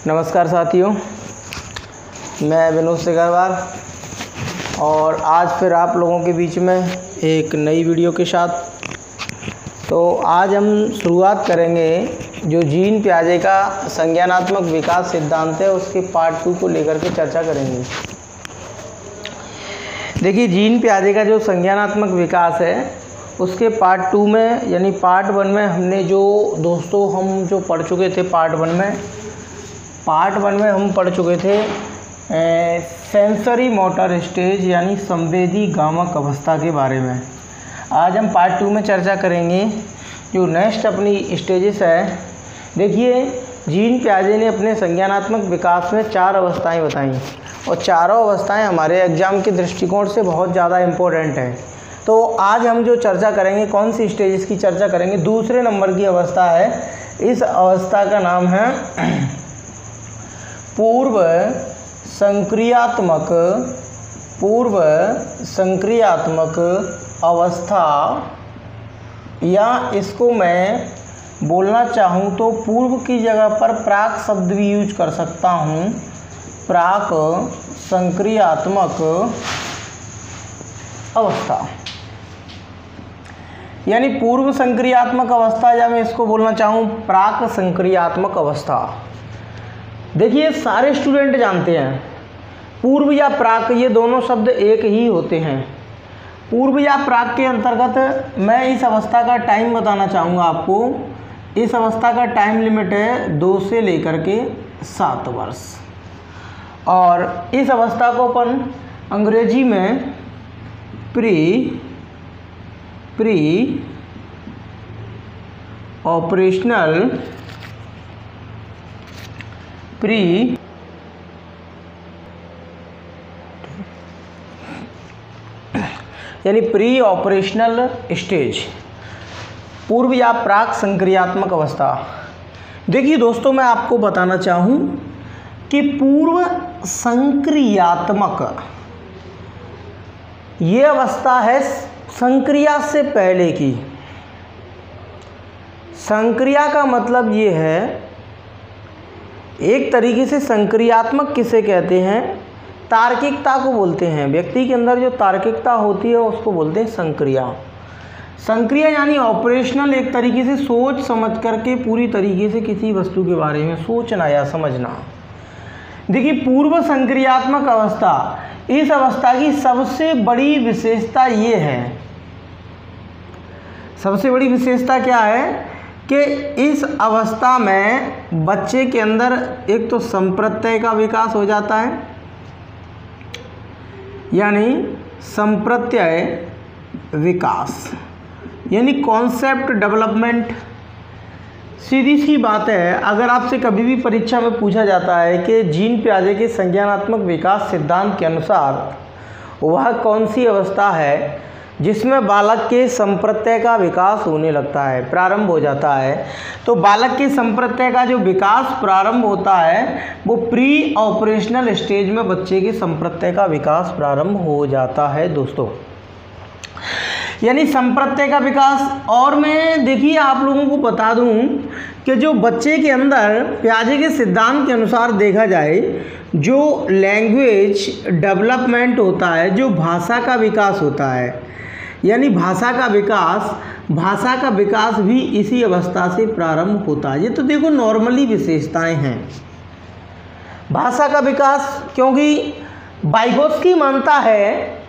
नमस्कार साथियों, मैं विनोद सिकरवार और आज फिर आप लोगों के बीच में एक नई वीडियो के साथ। तो आज हम शुरुआत करेंगे जो जीन पियाजे का संज्ञानात्मक विकास सिद्धांत है उसके पार्ट 2 को लेकर के चर्चा करेंगे। देखिए, जीन पियाजे का जो संज्ञानात्मक विकास है उसके पार्ट 2 में यानी पार्ट 1 में हमने हम जो पढ़ चुके थे पार्ट 1 में हम पढ़ चुके थे सेंसरी मोटर स्टेज यानी संवेदी गामक अवस्था के बारे में। आज हम पार्ट 2 में चर्चा करेंगे जो नेक्स्ट अपनी स्टेजेस है। देखिए, जीन पियाजे ने अपने संज्ञानात्मक विकास में 4 अवस्थाएं बताई और चारों अवस्थाएं हमारे एग्ज़ाम के दृष्टिकोण से बहुत ज़्यादा इम्पोर्टेंट हैं। तो आज हम जो चर्चा करेंगे, कौन सी स्टेजेस की चर्चा करेंगे, दूसरे नंबर की अवस्था है। इस अवस्था का नाम है पूर्व संक्रियात्मक अवस्था, या इसको मैं बोलना चाहूँ तो पूर्व की जगह पर प्राक शब्द भी यूज कर सकता हूँ। प्राक संक्रियात्मक अवस्था यानी पूर्व संक्रियात्मक अवस्था, या मैं इसको बोलना चाहूँ प्राक संक्रियात्मक अवस्था। देखिए, सारे स्टूडेंट जानते हैं पूर्व या प्राक ये दोनों शब्द एक ही होते हैं। पूर्व या प्राक के अंतर्गत मैं इस अवस्था का टाइम बताना चाहूँगा आपको। इस अवस्था का टाइम लिमिट है 2 से लेकर के 7 वर्ष और इस अवस्था को अपन अंग्रेजी में प्री ऑपरेशनल स्टेज, पूर्व या प्राक संक्रियात्मक अवस्था। देखिए दोस्तों, मैं आपको बताना चाहूँ कि पूर्व संक्रियात्मक ये अवस्था है संक्रिया से पहले की। संक्रिया का मतलब ये है, एक तरीके से संक्रियात्मक किसे कहते हैं, तार्किकता को बोलते हैं। व्यक्ति के अंदर जो तार्किकता होती है उसको बोलते हैं संक्रिया। संक्रिया यानी ऑपरेशनल, एक तरीके से सोच समझ करके पूरी तरीके से किसी वस्तु के बारे में सोचना या समझना। देखिए, पूर्व संक्रियात्मक अवस्था, इस अवस्था की सबसे बड़ी विशेषता ये है, सबसे बड़ी विशेषता क्या है कि इस अवस्था में बच्चे के अंदर एक तो संप्रत्यय का विकास हो जाता है, यानी संप्रत्यय विकास यानी कॉन्सेप्ट डेवलपमेंट। सीधी सी बात है, अगर आपसे कभी भी परीक्षा में पूछा जाता है कि जीन पियाजे के संज्ञानात्मक विकास सिद्धांत के अनुसार वह कौन सी अवस्था है जिसमें बालक के संप्रत्यय का विकास होने लगता है, प्रारंभ हो जाता है, तो बालक के संप्रत्यय का जो विकास प्रारंभ होता है वो प्री ऑपरेशनल स्टेज में बच्चे के संप्रत्यय का विकास प्रारंभ हो जाता है दोस्तों, यानी संप्रत्यय का विकास। और मैं देखिए आप लोगों को बता दूं कि जो बच्चे के अंदर पियाजे के सिद्धांत के अनुसार देखा जाए, जो लैंग्वेज डेवलपमेंट होता है, जो भाषा का विकास होता है, यानी भाषा का विकास भी इसी अवस्था से प्रारंभ होता है। ये तो देखो नॉर्मली विशेषताएं हैं भाषा का विकास, क्योंकि वाइगोत्स्की मानता है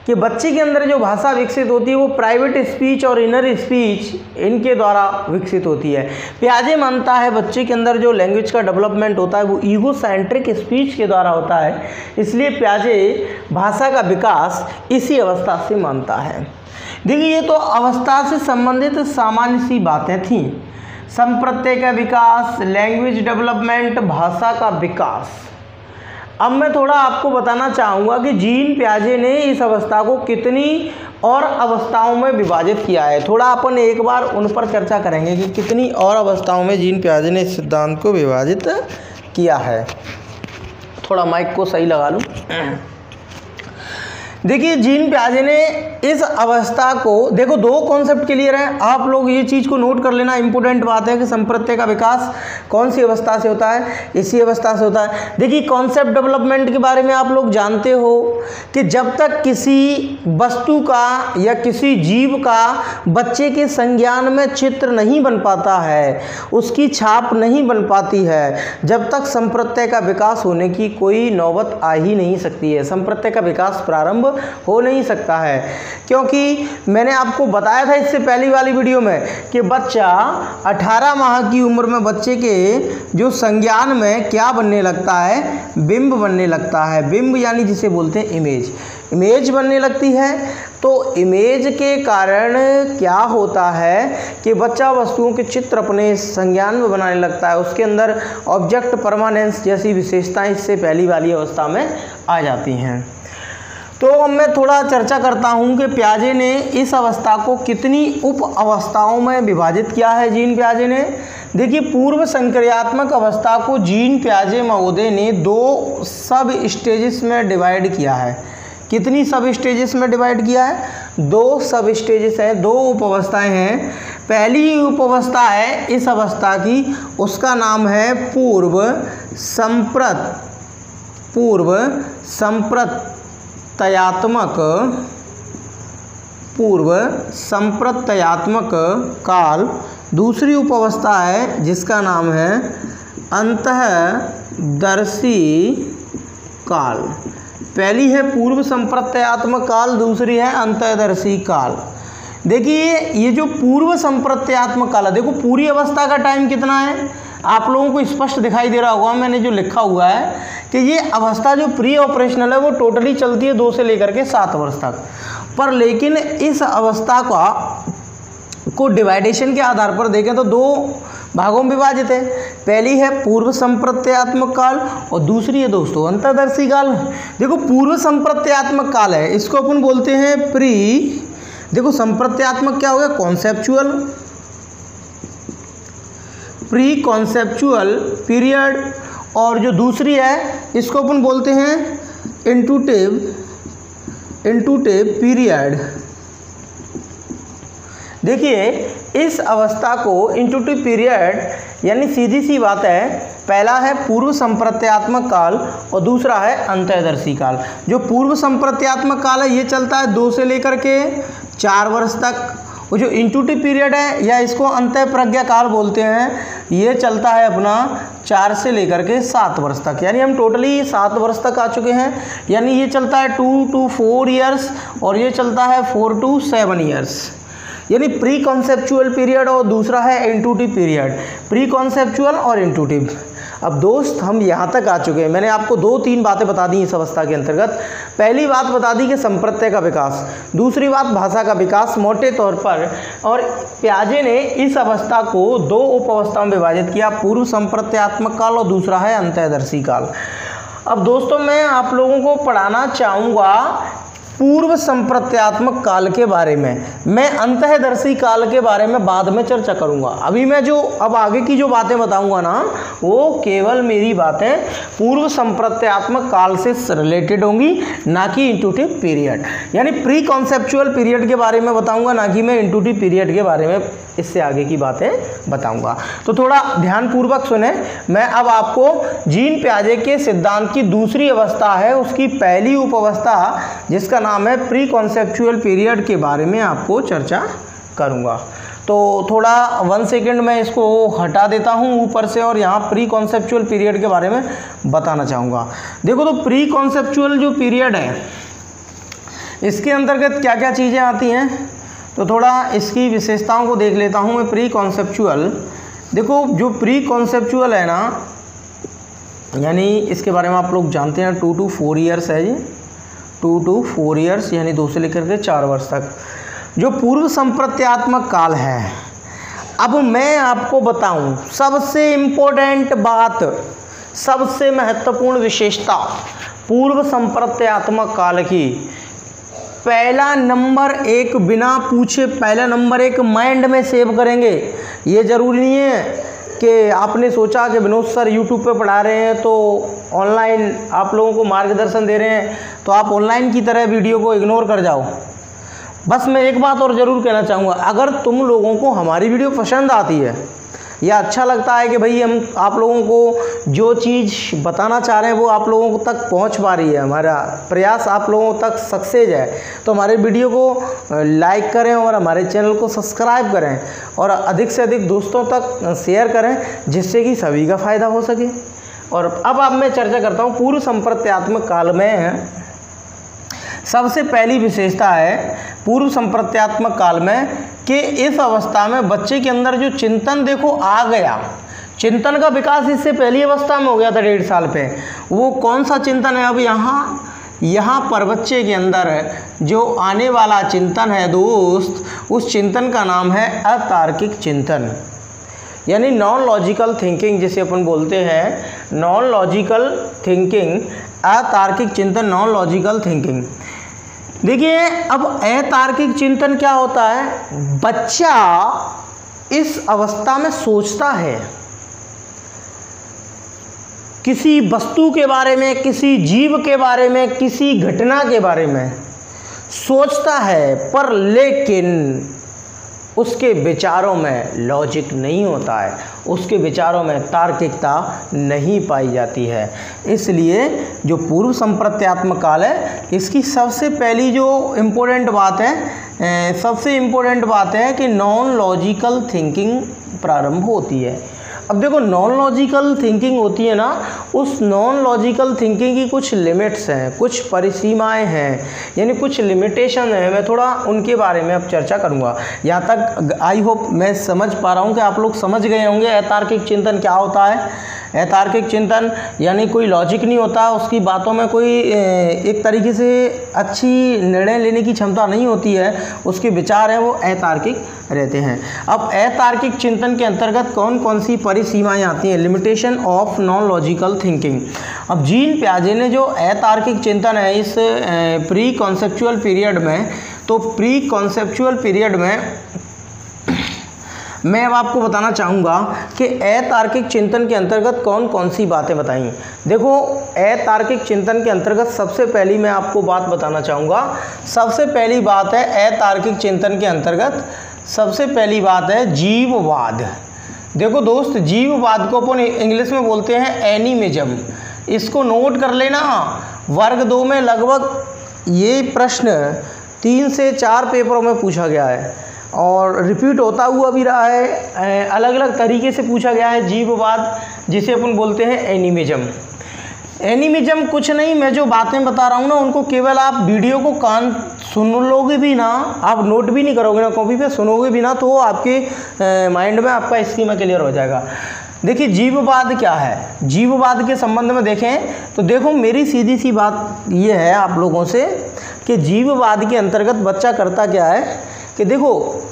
कि बच्चे के अंदर जो भाषा विकसित होती है वो प्राइवेट स्पीच और इनर स्पीच इनके द्वारा विकसित होती है। पियाजे मानता है बच्चे के अंदर जो लैंग्वेज का डेवलपमेंट होता है वो ईगो सेंट्रिक स्पीच के द्वारा होता है, इसलिए पियाजे भाषा का विकास इसी अवस्था से मानता है। देखिए, ये तो अवस्था से संबंधित सामान्य सी बातें थीं, संप्रत्यय का विकास, लैंग्वेज डेवलपमेंट, भाषा का विकास। अब मैं थोड़ा आपको बताना चाहूँगा कि जीन पियाजे ने इस अवस्था को कितनी और अवस्थाओं में विभाजित किया है। थोड़ा अपन एक बार उन पर चर्चा करेंगे कि कितनी और अवस्थाओं में जीन पियाजे ने इस सिद्धांत को विभाजित किया है। थोड़ा माइक को सही लगा लूँ। देखिए जीन प्याजे ने इस अवस्था को, देखो दो कॉन्सेप्ट क्लियर है, आप लोग ये चीज़ को नोट कर लेना, इंपॉर्टेंट बात है कि संप्रत्यय का विकास कौन सी अवस्था से होता है, इसी अवस्था से होता है। देखिए कॉन्सेप्ट डेवलपमेंट के बारे में आप लोग जानते हो कि जब तक किसी वस्तु का या किसी जीव का बच्चे के संज्ञान में चित्र नहीं बन पाता है, उसकी छाप नहीं बन पाती है, जब तक संप्रत्यय का विकास होने की कोई नौबत आ ही नहीं सकती है, संप्रत्यय का विकास प्रारंभ हो नहीं सकता है। क्योंकि मैंने आपको बताया था इससे पहली वाली वीडियो में कि बच्चा 18 माह की उम्र में बच्चे के जो संज्ञान में क्या बनने लगता है, बिंब बनने लगता है। बिंब यानी जिसे बोलते हैं इमेज, इमेज बनने लगती है। तो इमेज के कारण क्या होता है कि बच्चा वस्तुओं के चित्र अपने संज्ञान में बनाने लगता है, उसके अंदर ऑब्जेक्ट परमानेंस जैसी विशेषताएं इससे पहली वाली अवस्था में आ जाती हैं। तो अब मैं थोड़ा चर्चा करता हूं कि प्याजे ने इस अवस्था को कितनी उप अवस्थाओं में विभाजित किया है। जीन प्याजे ने, देखिए पूर्व संक्रियात्मक अवस्था को जीन प्याजे महोदय ने 2 सब स्टेजेस में डिवाइड किया है। कितनी सब स्टेजेस में डिवाइड किया है? 2 सब स्टेजेस हैं, 2 उप अवस्थाएं हैं। पहली उप अवस्था है इस अवस्था की, उसका नाम है पूर्व संप्रत्ययात्मक काल। दूसरी उप अवस्था है जिसका नाम है अंतःदर्शी काल। पहली है पूर्व संप्रत्ययात्मक काल, दूसरी है अंतःदर्शी काल। देखिए ये जो पूर्व संप्रत्ययात्मक काल है, देखो पूरी अवस्था का टाइम कितना है, आप लोगों को स्पष्ट दिखाई दे रहा होगा, मैंने जो लिखा हुआ है कि ये अवस्था जो प्री ऑपरेशनल है वो टोटली चलती है 2 से लेकर के 7 वर्ष तक। पर लेकिन इस अवस्था को डिवाइडेशन के आधार पर देखें तो 2 भागों में विभाजित है। पहली है पूर्व संप्रत्ययात्मक काल और दूसरी है दोस्तों अंतःदर्शी काल। देखो पूर्व संप्रत्ययात्मक काल है, इसको अपन बोलते हैं प्री, देखो संप्रत्ययात्मक क्या हो गया, कॉन्सेप्चुअल, प्री कॉन्सेप्चुअल पीरियड, और जो दूसरी है इसको अपन बोलते हैं इंटूटिव पीरियड। देखिए इस अवस्था को इंटूटिव पीरियड यानी सीधी सी बात है, पहला है पूर्व संप्रत्ययात्मक काल और दूसरा है अंतःदर्शी काल। जो पूर्व संप्रत्ययात्मक काल है ये चलता है 2 से लेकर के 4 वर्ष तक, और जो इंटूटिव पीरियड है या इसको अंतःप्रज्ञा काल बोलते हैं, ये चलता है अपना 4 से लेकर के 7 वर्ष तक। यानी हम टोटली 7 वर्ष तक आ चुके हैं। यानी ये चलता है 2 to 4 ईयर्स और ये चलता है 4 to 7 ईयर्स, यानी प्री कॉन्सेप्चुअल पीरियड और दूसरा है इंटूटिव पीरियड। प्री कॉन्सेप्चुअल और इंटूटिव। अब दोस्त हम यहाँ तक आ चुके हैं, मैंने आपको 2-3 बातें बता दी इस अवस्था के अंतर्गत। पहली बात बता दी कि संप्रत्यय का विकास, दूसरी बात भाषा का विकास मोटे तौर पर, और प्याजे ने इस अवस्था को 2 उप अवस्थाओं में विभाजित किया, पूर्व संप्रत्ययात्मक काल और दूसरा है अंतःदर्शी काल। अब दोस्तों मैं आप लोगों को पढ़ाना चाहूँगा पूर्व संप्रत्ययात्मक काल के बारे में। मैं अंतःदर्शी काल के बारे में बाद में चर्चा करूंगा। अभी मैं जो अब आगे की जो बातें बताऊंगा ना, वो केवल मेरी बातें पूर्व संप्रत्ययात्मक काल से रिलेटेड होंगी, ना कि इंटूटिव पीरियड। यानी प्री कॉन्सेप्चुअल पीरियड के बारे में बताऊंगा, ना कि मैं इंटूटिव पीरियड के बारे में इससे आगे की बातें बताऊंगा। तो थोड़ा ध्यानपूर्वक सुने। मैं अब आपको जीन प्याजे के सिद्धांत की दूसरी अवस्था है, उसकी पहली उप अवस्था जिसका नाम है प्री कॉन्सेप्चुअल पीरियड के बारे में आपको चर्चा करूंगा। तो थोड़ा 1 सेकेंड में इसको हटा देता हूं ऊपर से और यहाँ प्री कॉन्सेप्चुअल पीरियड के बारे में बताना चाहूँगा। देखो तो प्री कॉन्सेप्चुअल जो पीरियड है इसके अंतर्गत क्या क्या चीज़ें आती हैं, तो थोड़ा इसकी विशेषताओं को देख लेता हूँ मैं। प्री कॉन्सेप्चुअल, देखो जो प्री कॉन्सेप्चुअल है ना, यानी इसके बारे में आप लोग जानते हैं 2 to 4 ईयर्स है ये, 2 to 4 ईयर्स यानी 2 से लेकर के 4 वर्ष तक जो पूर्व संप्रत्ययात्मक काल है। अब मैं आपको बताऊं सबसे इम्पोर्टेंट बात, सबसे महत्वपूर्ण विशेषता पूर्व संप्रत्ययात्मक काल की। पहला नंबर 1 बिना पूछे, पहला नंबर 1 माइंड में सेव करेंगे, ये जरूरी नहीं है कि आपने सोचा कि विनोद सर यूट्यूब पे पढ़ा रहे हैं तो ऑनलाइन आप लोगों को मार्गदर्शन दे रहे हैं तो आप ऑनलाइन की तरह वीडियो को इग्नोर कर जाओ। बस मैं एक बात और ज़रूर कहना चाहूँगा, अगर तुम लोगों को हमारी वीडियो पसंद आती है या अच्छा लगता है कि भाई हम आप लोगों को जो चीज़ बताना चाह रहे हैं वो आप लोगों तक पहुंच पा रही है, हमारा प्रयास आप लोगों तक सक्सेस है, तो हमारे वीडियो को लाइक करें और हमारे चैनल को सब्सक्राइब करें और अधिक से अधिक दोस्तों तक शेयर करें, जिससे कि सभी का फ़ायदा हो सके। और अब मैं चर्चा करता हूँ पूर्व संप्रत्यात्मक काल में। सबसे पहली विशेषता है पूर्व संप्रत्यात्मक काल में कि इस अवस्था में बच्चे के अंदर जो चिंतन देखो आ गया, चिंतन का विकास इससे पहली अवस्था में हो गया था 1.5 साल पे। वो कौन सा चिंतन है? अब यहाँ पर बच्चे के अंदर जो आने वाला चिंतन है दोस्त, उस चिंतन का नाम है अतार्किक चिंतन, यानी नॉन लॉजिकल थिंकिंग जिसे अपन बोलते हैं, नॉन लॉजिकल थिंकिंग, अतार्किक चिंतन, नॉन लॉजिकल थिंकिंग। देखिए अब अतार्किक चिंतन क्या होता है? बच्चा इस अवस्था में सोचता है, किसी वस्तु के बारे में, किसी जीव के बारे में, किसी घटना के बारे में सोचता है, पर लेकिन उसके विचारों में लॉजिक नहीं होता है, उसके विचारों में तार्किकता नहीं पाई जाती है। इसलिए जो पूर्व संप्रत्यात्मक काल है, इसकी सबसे पहली जो इम्पोर्टेंट बात है, सबसे इम्पोर्टेंट बात है कि नॉन लॉजिकल थिंकिंग प्रारंभ होती है। अब देखो नॉन लॉजिकल थिंकिंग होती है ना, उस नॉन लॉजिकल थिंकिंग की कुछ लिमिट्स हैं, कुछ परिसीमाएं हैं, यानी कुछ लिमिटेशन है। मैं थोड़ा उनके बारे में अब चर्चा करूंगा। यहाँ तक आई होप मैं समझ पा रहा हूँ कि आप लोग समझ गए होंगे अतार्किक चिंतन क्या होता है। अतार्किक चिंतन यानी कोई लॉजिक नहीं होता, उसकी बातों में कोई एक तरीके से अच्छी निर्णय लेने की क्षमता नहीं होती है, उसके विचार हैं वो अतार्किक रहते हैं। अब अतार्किक चिंतन के अंतर्गत कौन कौन सी परिसीमाएं आती हैं? Limitation of non logical thinking. अब जीन पियाजे ने जो अतार्किक चिंतन है इस प्री कॉन्सेप्चुअल पीरियड में, तो प्री कॉन्सेप्चुअल पीरियड में मैं अब आपको बताना चाहूँगा कि अतार्किक चिंतन के अंतर्गत कौन कौन सी बातें बताई। देखो अतार्किक चिंतन के अंतर्गत सबसे पहली मैं आपको बात बताना चाहूँगा, सबसे पहली बात है अतार्किक चिंतन के अंतर्गत सबसे पहली बात है जीववाद। देखो दोस्त, जीववाद को अपन इंग्लिश में बोलते हैं एनिमिज्म। इसको नोट कर लेना, वर्ग 2 में लगभग ये प्रश्न 3 से 4 पेपरों में पूछा गया है और रिपीट होता हुआ भी रहा है, अलग अलग तरीके से पूछा गया है जीववाद, जिसे अपन बोलते हैं एनिमिज्म। एनिमिज्म कुछ नहीं, मैं जो बातें बता रहा हूँ ना उनको केवल आप वीडियो को कान सुन लोगे भी ना, आप नोट भी नहीं करोगे ना कॉपी पे, सुनोगे भी ना, तो आपके माइंड में आपका स्कीमा क्लियर हो जाएगा। देखिए जीववाद क्या है, जीववाद के संबंध में देखें तो देखो मेरी सीधी सी बात ये है आप लोगों से कि जीववाद के अंतर्गत बच्चा करता क्या है कि देखो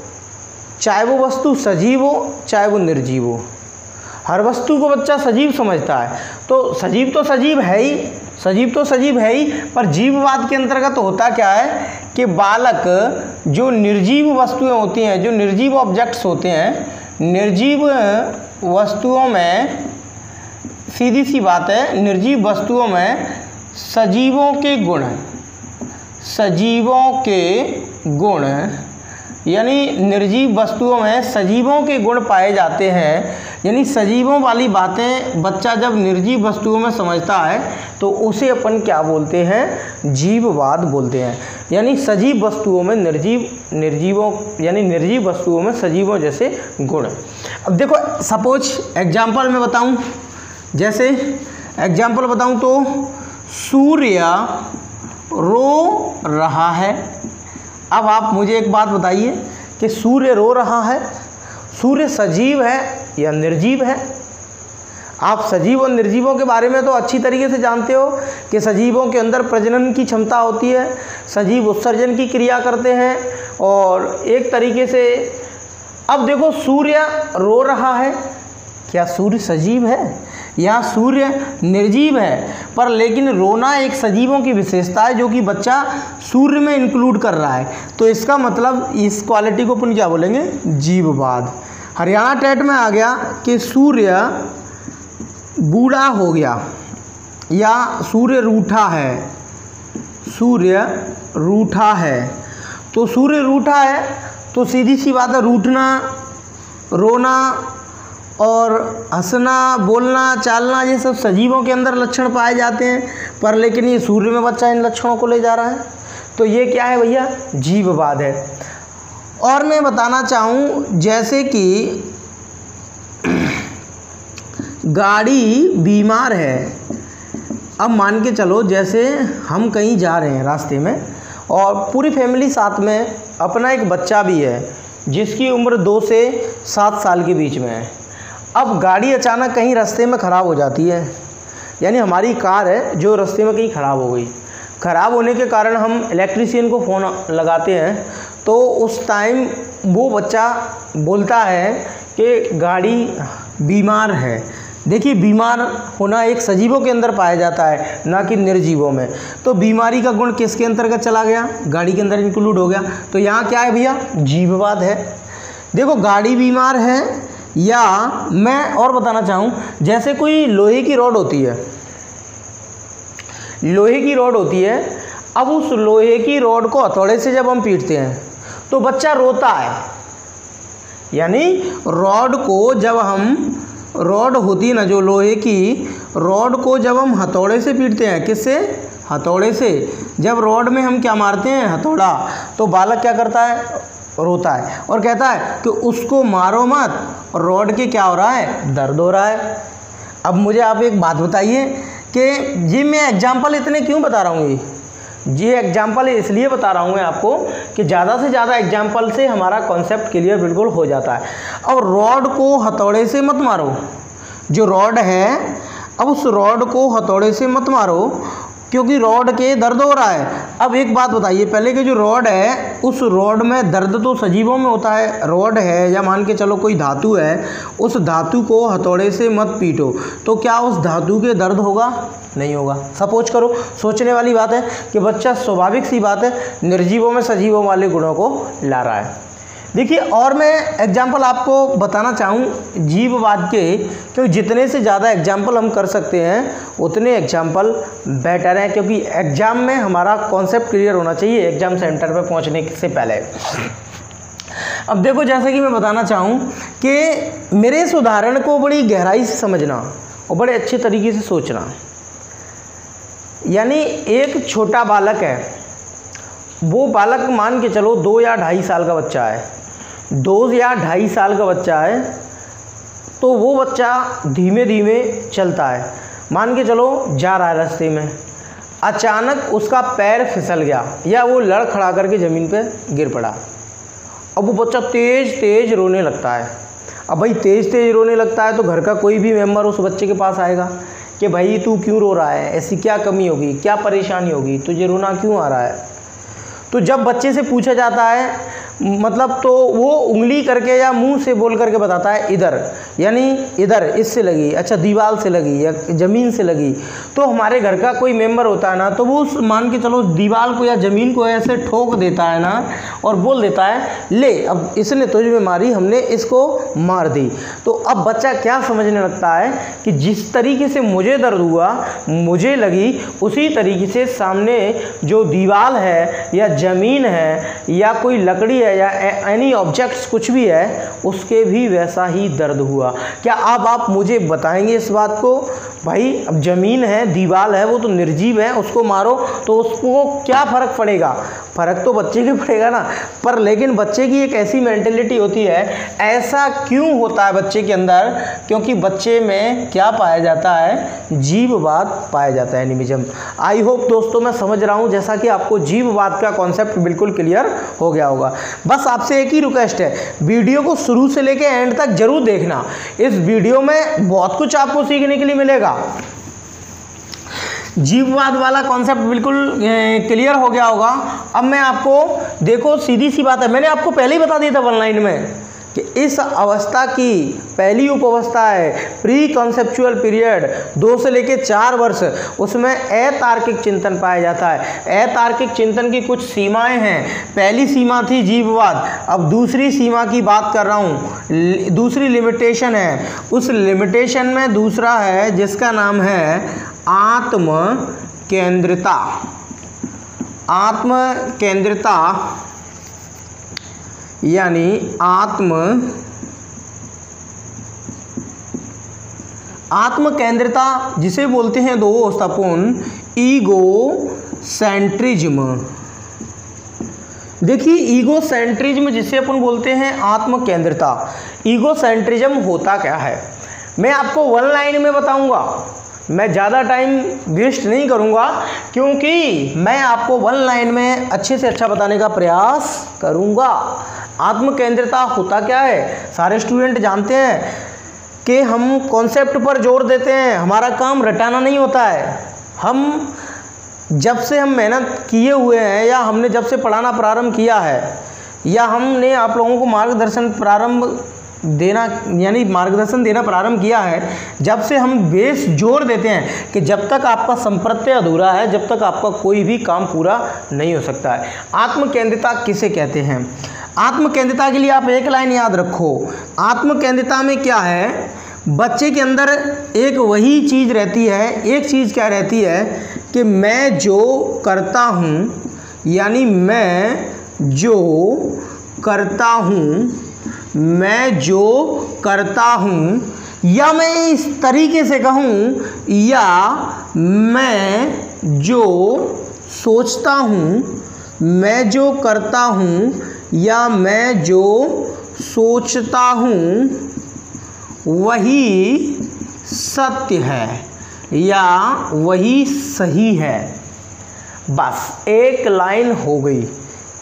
चाहे वो वस्तु सजीव हो चाहे वो निर्जीव हो, हर वस्तु को बच्चा सजीव समझता है। तो सजीव तो सजीव है ही, सजीव तो सजीव है ही, पर जीववाद के अंतर्गत होता क्या है कि बालक जो निर्जीव वस्तुएं होती हैं, जो निर्जीव ऑब्जेक्ट्स होते हैं, निर्जीव वस्तुओं में सीधी सी बात है, निर्जीव वस्तुओं में सजीवों के गुण, सजीवों के गुण यानी निर्जीव वस्तुओं में सजीवों के गुण पाए जाते हैं। यानी सजीवों वाली बातें बच्चा जब निर्जीव वस्तुओं में समझता है तो उसे अपन क्या बोलते हैं? जीववाद बोलते हैं। यानी सजीव वस्तुओं में निर्जीवों यानी निर्जीव वस्तुओं में सजीवों जैसे गुण। अब देखो सपोज एग्जाम्पल मैं बताऊं, जैसे एग्जाम्पल बताऊं तो सूर्य रो रहा है। अब आप मुझे एक बात बताइए कि सूर्य रो रहा है, सूर्य सजीव है या निर्जीव है? आप सजीव और निर्जीवों के बारे में तो अच्छी तरीके से जानते हो कि सजीवों के अंदर प्रजनन की क्षमता होती है, सजीव उत्सर्जन की क्रिया करते हैं और एक तरीके से। अब देखो सूर्य रो रहा है, क्या सूर्य सजीव है या सूर्य निर्जीव है? पर लेकिन रोना एक सजीवों की विशेषता है जो कि बच्चा सूर्य में इंक्लूड कर रहा है, तो इसका मतलब इस क्वालिटी को अपन क्या बोलेंगे? जीववाद। हरियाणा टेट में आ गया कि सूर्य बूढ़ा हो गया या सूर्य रूठा है, सूर्य रूठा है। तो सूर्य रूठा है तो सीधी सी बात है, रूठना, रोना और हंसना, बोलना, चालना, ये सब सजीवों के अंदर लक्षण पाए जाते हैं, पर लेकिन ये सूर्य में बच्चा इन लक्षणों को ले जा रहा है, तो ये क्या है भैया, जीववाद है। और मैं बताना चाहूँ जैसे कि गाड़ी बीमार है। अब मान के चलो जैसे हम कहीं जा रहे हैं रास्ते में और पूरी फैमिली साथ में, अपना एक बच्चा भी है जिसकी उम्र 2 से 7 साल के बीच में है। अब गाड़ी अचानक कहीं रास्ते में ख़राब हो जाती है, यानी हमारी कार है जो रास्ते में कहीं ख़राब हो गई। ख़राब होने के कारण हम इलेक्ट्रीशियन को फ़ोन लगाते हैं, तो उस टाइम वो बच्चा बोलता है कि गाड़ी बीमार है। देखिए, बीमार होना एक सजीवों के अंदर पाया जाता है, ना कि निर्जीवों में। तो बीमारी का गुण किसके अंतर्गत चला गया, गाड़ी के अंदर इंक्लूड हो गया। तो यहाँ क्या है भैया, जीववाद है। देखो, गाड़ी बीमार है, या मैं और बताना चाहूँ जैसे कोई लोहे की रॉड होती है, लोहे की रॉड होती है। अब उस लोहे की रॉड को हथौड़े से जब हम पीटते हैं तो बच्चा रोता है, यानी रॉड को जब हम, रॉड होती है ना जो लोहे की, रॉड को जब हम हथौड़े से पीटते हैं, किससे, हथौड़े से, जब रॉड में हम क्या मारते हैं, हथौड़ा, तो बालक क्या करता है, रोता है और कहता है कि उसको मारो मत, रॉड के क्या हो रहा है, दर्द हो रहा है। अब मुझे आप एक बात बताइए कि जी मैं एग्जाम्पल इतने क्यों बता रहा हूँ, ये एग्जाम्पल इसलिए बता रहा हूँ मैं आपको कि ज़्यादा से ज़्यादा एग्जाम्पल से हमारा कॉन्सेप्ट क्लियर बिल्कुल हो जाता है। और रॉड को हथौड़े से मत मारो, जो रॉड है, अब उस रॉड को हथौड़े से मत मारो क्योंकि रॉड के दर्द हो रहा है। अब एक बात बताइए, पहले के जो रॉड है, उस रॉड में दर्द तो सजीवों में होता है। रॉड है या मान के चलो कोई धातु है, उस धातु को हथौड़े से मत पीटो, तो क्या उस धातु के दर्द होगा, नहीं होगा। सपोज करो, सोचने वाली बात है कि बच्चा स्वाभाविक सी बात है निर्जीवों में सजीवों वाले गुणों को ला रहा है। देखिए, और मैं एग्जाम्पल आपको बताना चाहूँ जीववाद के, क्योंकि जितने से ज़्यादा एग्जाम्पल हम कर सकते हैं उतने एग्जाम्पल बेटर हैं, क्योंकि एग्ज़ाम में हमारा कॉन्सेप्ट क्लियर होना चाहिए एग्ज़ाम सेंटर पर पहुँचने से पहले। अब देखो, जैसे कि मैं बताना चाहूँ कि मेरे इस उदाहरण को बड़ी गहराई से समझना और बड़े अच्छे तरीके से सोचना। यानी एक छोटा बालक है, वो बालक मान के चलो 2 या 2.5 साल का बच्चा है, 2 या 2.5 साल का बच्चा है, तो वो बच्चा धीमे धीमे चलता है, मान के चलो जा रहा है रास्ते में, अचानक उसका पैर फिसल गया या वो लड़खड़ा करके ज़मीन पे गिर पड़ा। अब वो बच्चा तेज़ तेज़ रोने लगता है। अब भाई तेज़ तेज़ रोने लगता है तो घर का कोई भी मेम्बर उस बच्चे के पास आएगा कि भाई तू क्यों रो रहा है, ऐसी क्या कमी होगी, क्या परेशानी होगी, तुझे रोना क्यों आ रहा है। तो जब बच्चे से पूछा जाता है, मतलब तो वो उंगली करके या मुंह से बोल करके बताता है इधर, यानी इधर इससे लगी, अच्छा दीवार से लगी या ज़मीन से लगी। तो हमारे घर का कोई मेंबर होता है ना, तो वो मान के चलो दीवार को या ज़मीन को ऐसे ठोक देता है ना और बोल देता है ले अब इसने तुझ में मारी, हमने इसको मार दी। तो अब बच्चा क्या समझने लगता है कि जिस तरीके से मुझे दर्द हुआ, मुझे लगी, उसी तरीके से सामने जो दीवार है या ज़मीन है या कोई लकड़ी है या एनी ऑब्जेक्ट्स कुछ भी है, उसके भी वैसा ही दर्द हुआ। क्या अब आप मुझे बताएंगे इस बात को, भाई अब ज़मीन है, दीवार है, वो तो निर्जीव है, उसको मारो तो उसको क्या फ़र्क पड़ेगा, फ़र्क तो बच्चे के पड़ेगा ना। पर लेकिन बच्चे की एक ऐसी मेंटेलिटी होती है, ऐसा क्यों होता है बच्चे के अंदर, क्योंकि बच्चे में क्या पाया जाता है, जीववाद पाया जाता है, एनिमिज्म। आई होप दोस्तों मैं समझ रहा हूँ, जैसा कि आपको जीववाद का कॉन्सेप्ट बिल्कुल क्लियर हो गया होगा। बस आपसे एक ही रिक्वेस्ट है, वीडियो को शुरू से लेकर एंड तक जरूर देखना। इस वीडियो में बहुत कुछ आपको सीखने के लिए मिलेगा। जीववाद वाला कॉन्सेप्ट बिल्कुल क्लियर हो गया होगा। अब मैं आपको, देखो सीधी सी बात है, मैंने आपको पहले ही बता दिया था वन लाइन में कि इस अवस्था की पहली उपावस्था है प्री कॉन्सेप्चुअल पीरियड 2 से लेकर 4 वर्ष, उसमें अतार्किक चिंतन पाया जाता है। अतार्किक चिंतन की कुछ सीमाएं हैं। पहली सीमा थी जीववाद, अब दूसरी सीमा की बात कर रहा हूँ, दूसरी लिमिटेशन है। उस लिमिटेशन में दूसरा है जिसका नाम है आत्म केंद्रिता। आत्म केंद्रिता यानी आत्म केंद्रिता जिसे बोलते हैं दोस्त अपन ईगो सेंट्रिज्म। देखिए ईगो सेंट्रिज्म जिसे अपन बोलते हैं आत्म केंद्रिता, ईगो सेंट्रिज्म होता क्या है मैं आपको 1 लाइन में बताऊंगा, मैं ज़्यादा टाइम वेस्ट नहीं करूंगा क्योंकि मैं आपको 1 लाइन में अच्छे से अच्छा बताने का प्रयास करूंगा। आत्म केंद्रिता होता क्या है, सारे स्टूडेंट जानते हैं कि हम कॉन्सेप्ट पर जोर देते हैं, हमारा काम रटाना नहीं होता है। हम जब से हम मेहनत किए हुए हैं या हमने जब से पढ़ाना प्रारंभ किया है या हमने आप लोगों को मार्गदर्शन देना प्रारंभ किया है, जब से हम बेस जोर देते हैं कि जब तक आपका संप्रत्यय अधूरा है, जब तक आपका कोई भी काम पूरा नहीं हो सकता है। आत्म केंद्रिता किसे कहते हैं? आत्म केंद्रिता के लिए आप एक लाइन याद रखो, आत्म केंद्रिता में क्या है, बच्चे के अंदर एक वही चीज़ रहती है, एक चीज़ क्या रहती है कि मैं जो करता हूँ, यानी मैं जो करता हूँ या मैं इस तरीके से कहूँ, या मैं जो सोचता हूँ, मैं जो करता हूँ या मैं जो सोचता हूँ वही सत्य है या वही सही है। बस एक लाइन हो गई,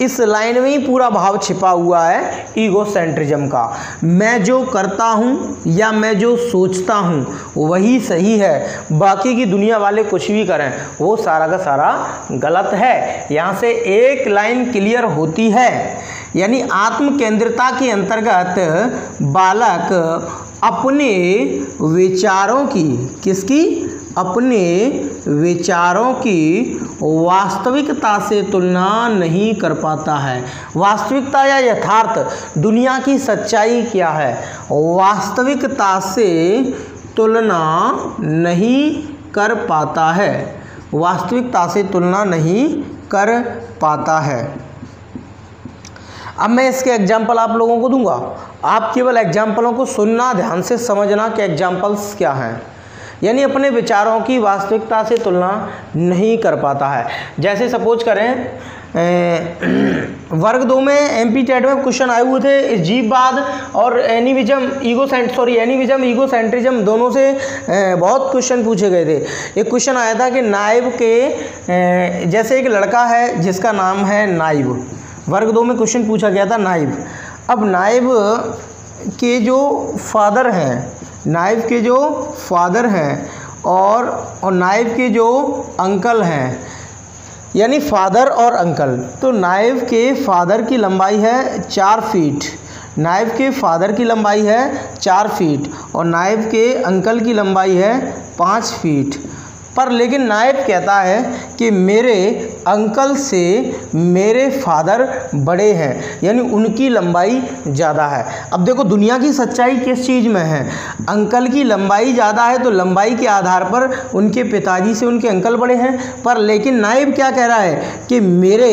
इस लाइन में ही पूरा भाव छिपा हुआ है ईगो सेंट्रिज्म का। मैं जो करता हूँ या मैं जो सोचता हूँ वही सही है, बाकी की दुनिया वाले कुछ भी करें वो सारा का सारा गलत है। यहाँ से एक लाइन क्लियर होती है, यानी आत्म केंद्रिता के अंतर्गत बालक अपने विचारों की, किसकी? अपने विचारों की वास्तविकता से तुलना नहीं कर पाता है। वास्तविकता या यथार्थ दुनिया की सच्चाई क्या है, वास्तविकता से तुलना नहीं कर पाता है, वास्तविकता से तुलना नहीं कर पाता है। अब मैं इसके एग्जाम्पल आप लोगों को दूंगा, आप केवल एग्जाम्पलों को सुनना, ध्यान से समझना कि एग्जाम्पल्स क्या हैं। यानी अपने विचारों की वास्तविकता से तुलना नहीं कर पाता है। जैसे सपोज करें वर्ग 2 में एमपी टेट में क्वेश्चन आए हुए थे, जीववाद और एनिमिज्म ईगो सेंट्रिज्म दोनों से बहुत क्वेश्चन पूछे गए थे। एक क्वेश्चन आया था कि नाइब के, जैसे एक लड़का है जिसका नाम है नाइब, वर्ग 2 में क्वेश्चन पूछा गया था नाइब। अब नाइब के जो फादर हैं और नाइब के जो अंकल हैं, यानी फादर और अंकल, तो नाइब के फादर की लंबाई है 4 फीट, नाइब के फादर की लंबाई है 4 फीट और नाइब के अंकल की लंबाई है 5 फीट। पर लेकिन नाइब कहता है कि मेरे अंकल से मेरे फादर बड़े हैं, यानी उनकी लंबाई ज़्यादा है। अब देखो दुनिया की सच्चाई किस चीज़ में है, अंकल की लंबाई ज़्यादा है तो लंबाई के आधार पर उनके पिताजी से उनके अंकल बड़े हैं। पर लेकिन नाइब क्या कह रहा है कि मेरे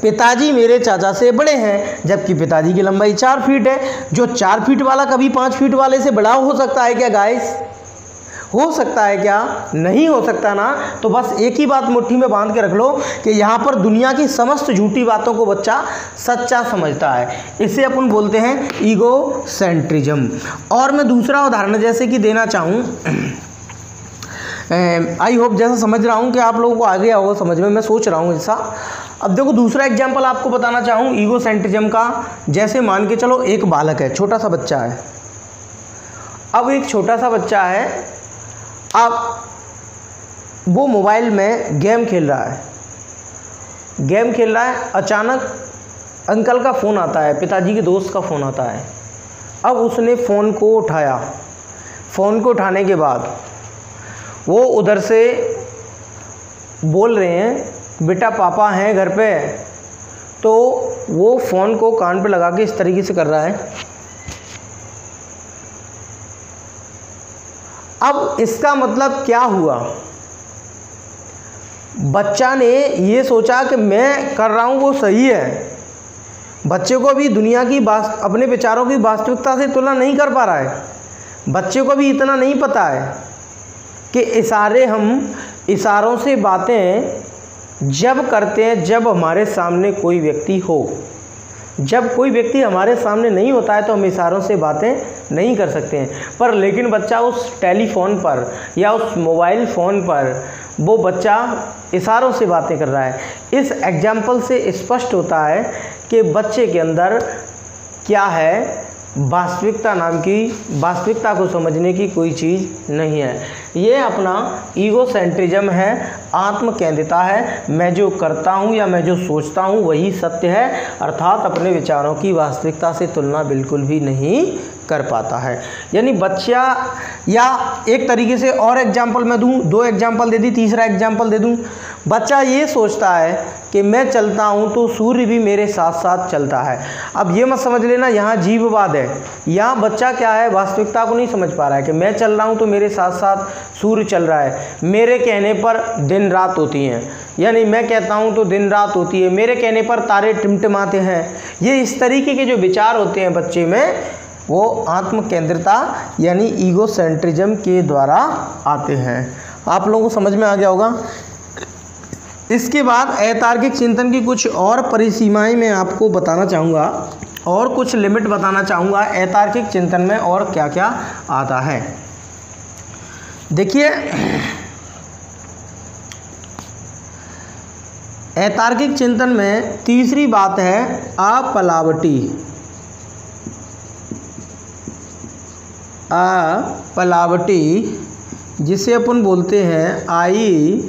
पिताजी मेरे चाचा से बड़े हैं, जबकि पिताजी की लंबाई 4 फीट है। जो 4 फीट वाला कभी 5 फीट वाले से बड़ा हो सकता है क्या गाइस? हो सकता है क्या? नहीं हो सकता ना। तो बस एक ही बात मुट्ठी में बांध के रख लो कि यहाँ पर दुनिया की समस्त झूठी बातों को बच्चा सच्चा समझता है, इसे अपन बोलते हैं ईगो सेंट्रिज्म। और मैं दूसरा उदाहरण जैसे कि देना चाहूँ, आई होप जैसा समझ रहा हूँ कि आप लोगों को आ गया होगा समझ में, मैं सोच रहा हूँ ऐसा। अब देखो दूसरा एग्जाम्पल आपको बताना चाहूँ ईगो सेंट्रिज्म का। जैसे मान के चलो एक बालक है, छोटा सा बच्चा है। अब एक छोटा सा बच्चा है, अब वो मोबाइल में गेम खेल रहा है, अचानक अंकल का फ़ोन आता है, पिताजी के दोस्त का फ़ोन आता है। अब उसने फ़ोन को उठाया। फ़ोन को उठाने के बाद वो उधर से बोल रहे हैं बेटा पापा हैं घर पे। तो वो फ़ोन को कान पे लगा के इस तरीके से कर रहा है। अब इसका मतलब क्या हुआ, बच्चा ने ये सोचा कि मैं कर रहा हूँ वो सही है। बच्चे को भी दुनिया की अपने विचारों की वास्तविकता से तुलना नहीं कर पा रहा है। बच्चे को भी इतना नहीं पता है कि इशारों से बातें जब करते हैं जब हमारे सामने कोई व्यक्ति हो। जब कोई व्यक्ति हमारे सामने नहीं होता है तो हम इशारों से बातें नहीं कर सकते हैं। पर लेकिन बच्चा उस टेलीफोन पर या उस मोबाइल फ़ोन पर वो बच्चा इशारों से बातें कर रहा है। इस एग्जाम्पल से स्पष्ट होता है कि बच्चे के अंदर क्या है, वास्तविकता को समझने की कोई चीज़ नहीं है। ये अपना ईगोसेंट्रिज्म है, आत्मकेंद्रिता है। मैं जो करता हूँ या मैं जो सोचता हूँ वही सत्य है, अर्थात अपने विचारों की वास्तविकता से तुलना बिल्कुल भी नहीं कर पाता है। यानी बच्चा, या एक तरीके से और एग्जाम्पल मैं दूँ, 2 एग्जाम्पल दे दी, तीसरा एग्जाम्पल दे दूँ। बच्चा ये सोचता है कि मैं चलता हूँ तो सूर्य भी मेरे साथ साथ चलता है। अब ये मत समझ लेना यहाँ जीववाद है। यहाँ बच्चा क्या है, वास्तविकता को नहीं समझ पा रहा है कि मैं चल रहा हूँ तो मेरे साथ साथ सूर्य चल रहा है। मेरे कहने पर दिन रात होती हैं, यानी मैं कहता हूँ तो दिन रात होती है। मेरे कहने पर तारे टिमटिमाते हैं। ये इस तरीके के जो विचार होते हैं बच्चे में, वो आत्मकेंद्रिता यानी ईगोसेंट्रिज्म के द्वारा आते हैं। आप लोगों को समझ में आ गया होगा। इसके बाद अतार्किक चिंतन की कुछ और परिसीमाएं मैं आपको बताना चाहूँगा और कुछ लिमिट बताना चाहूँगा अतार्किक चिंतन में और क्या क्या आता है। देखिए, अतार्किक चिंतन में तीसरी बात है अपलावटी। अपलावटी जिसे अपन बोलते हैं आई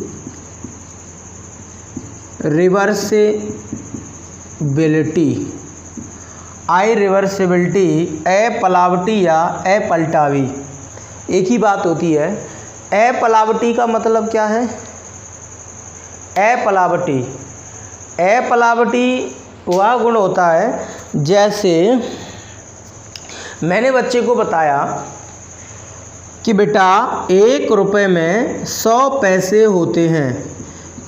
रिवर्सिबिलिटी। अपलावटी या अपलटावी एक ही बात होती है। अपलावटी का मतलब क्या है? अपलावटी वह गुण होता है, जैसे मैंने बच्चे को बताया कि बेटा 1 रुपये में 100 पैसे होते हैं।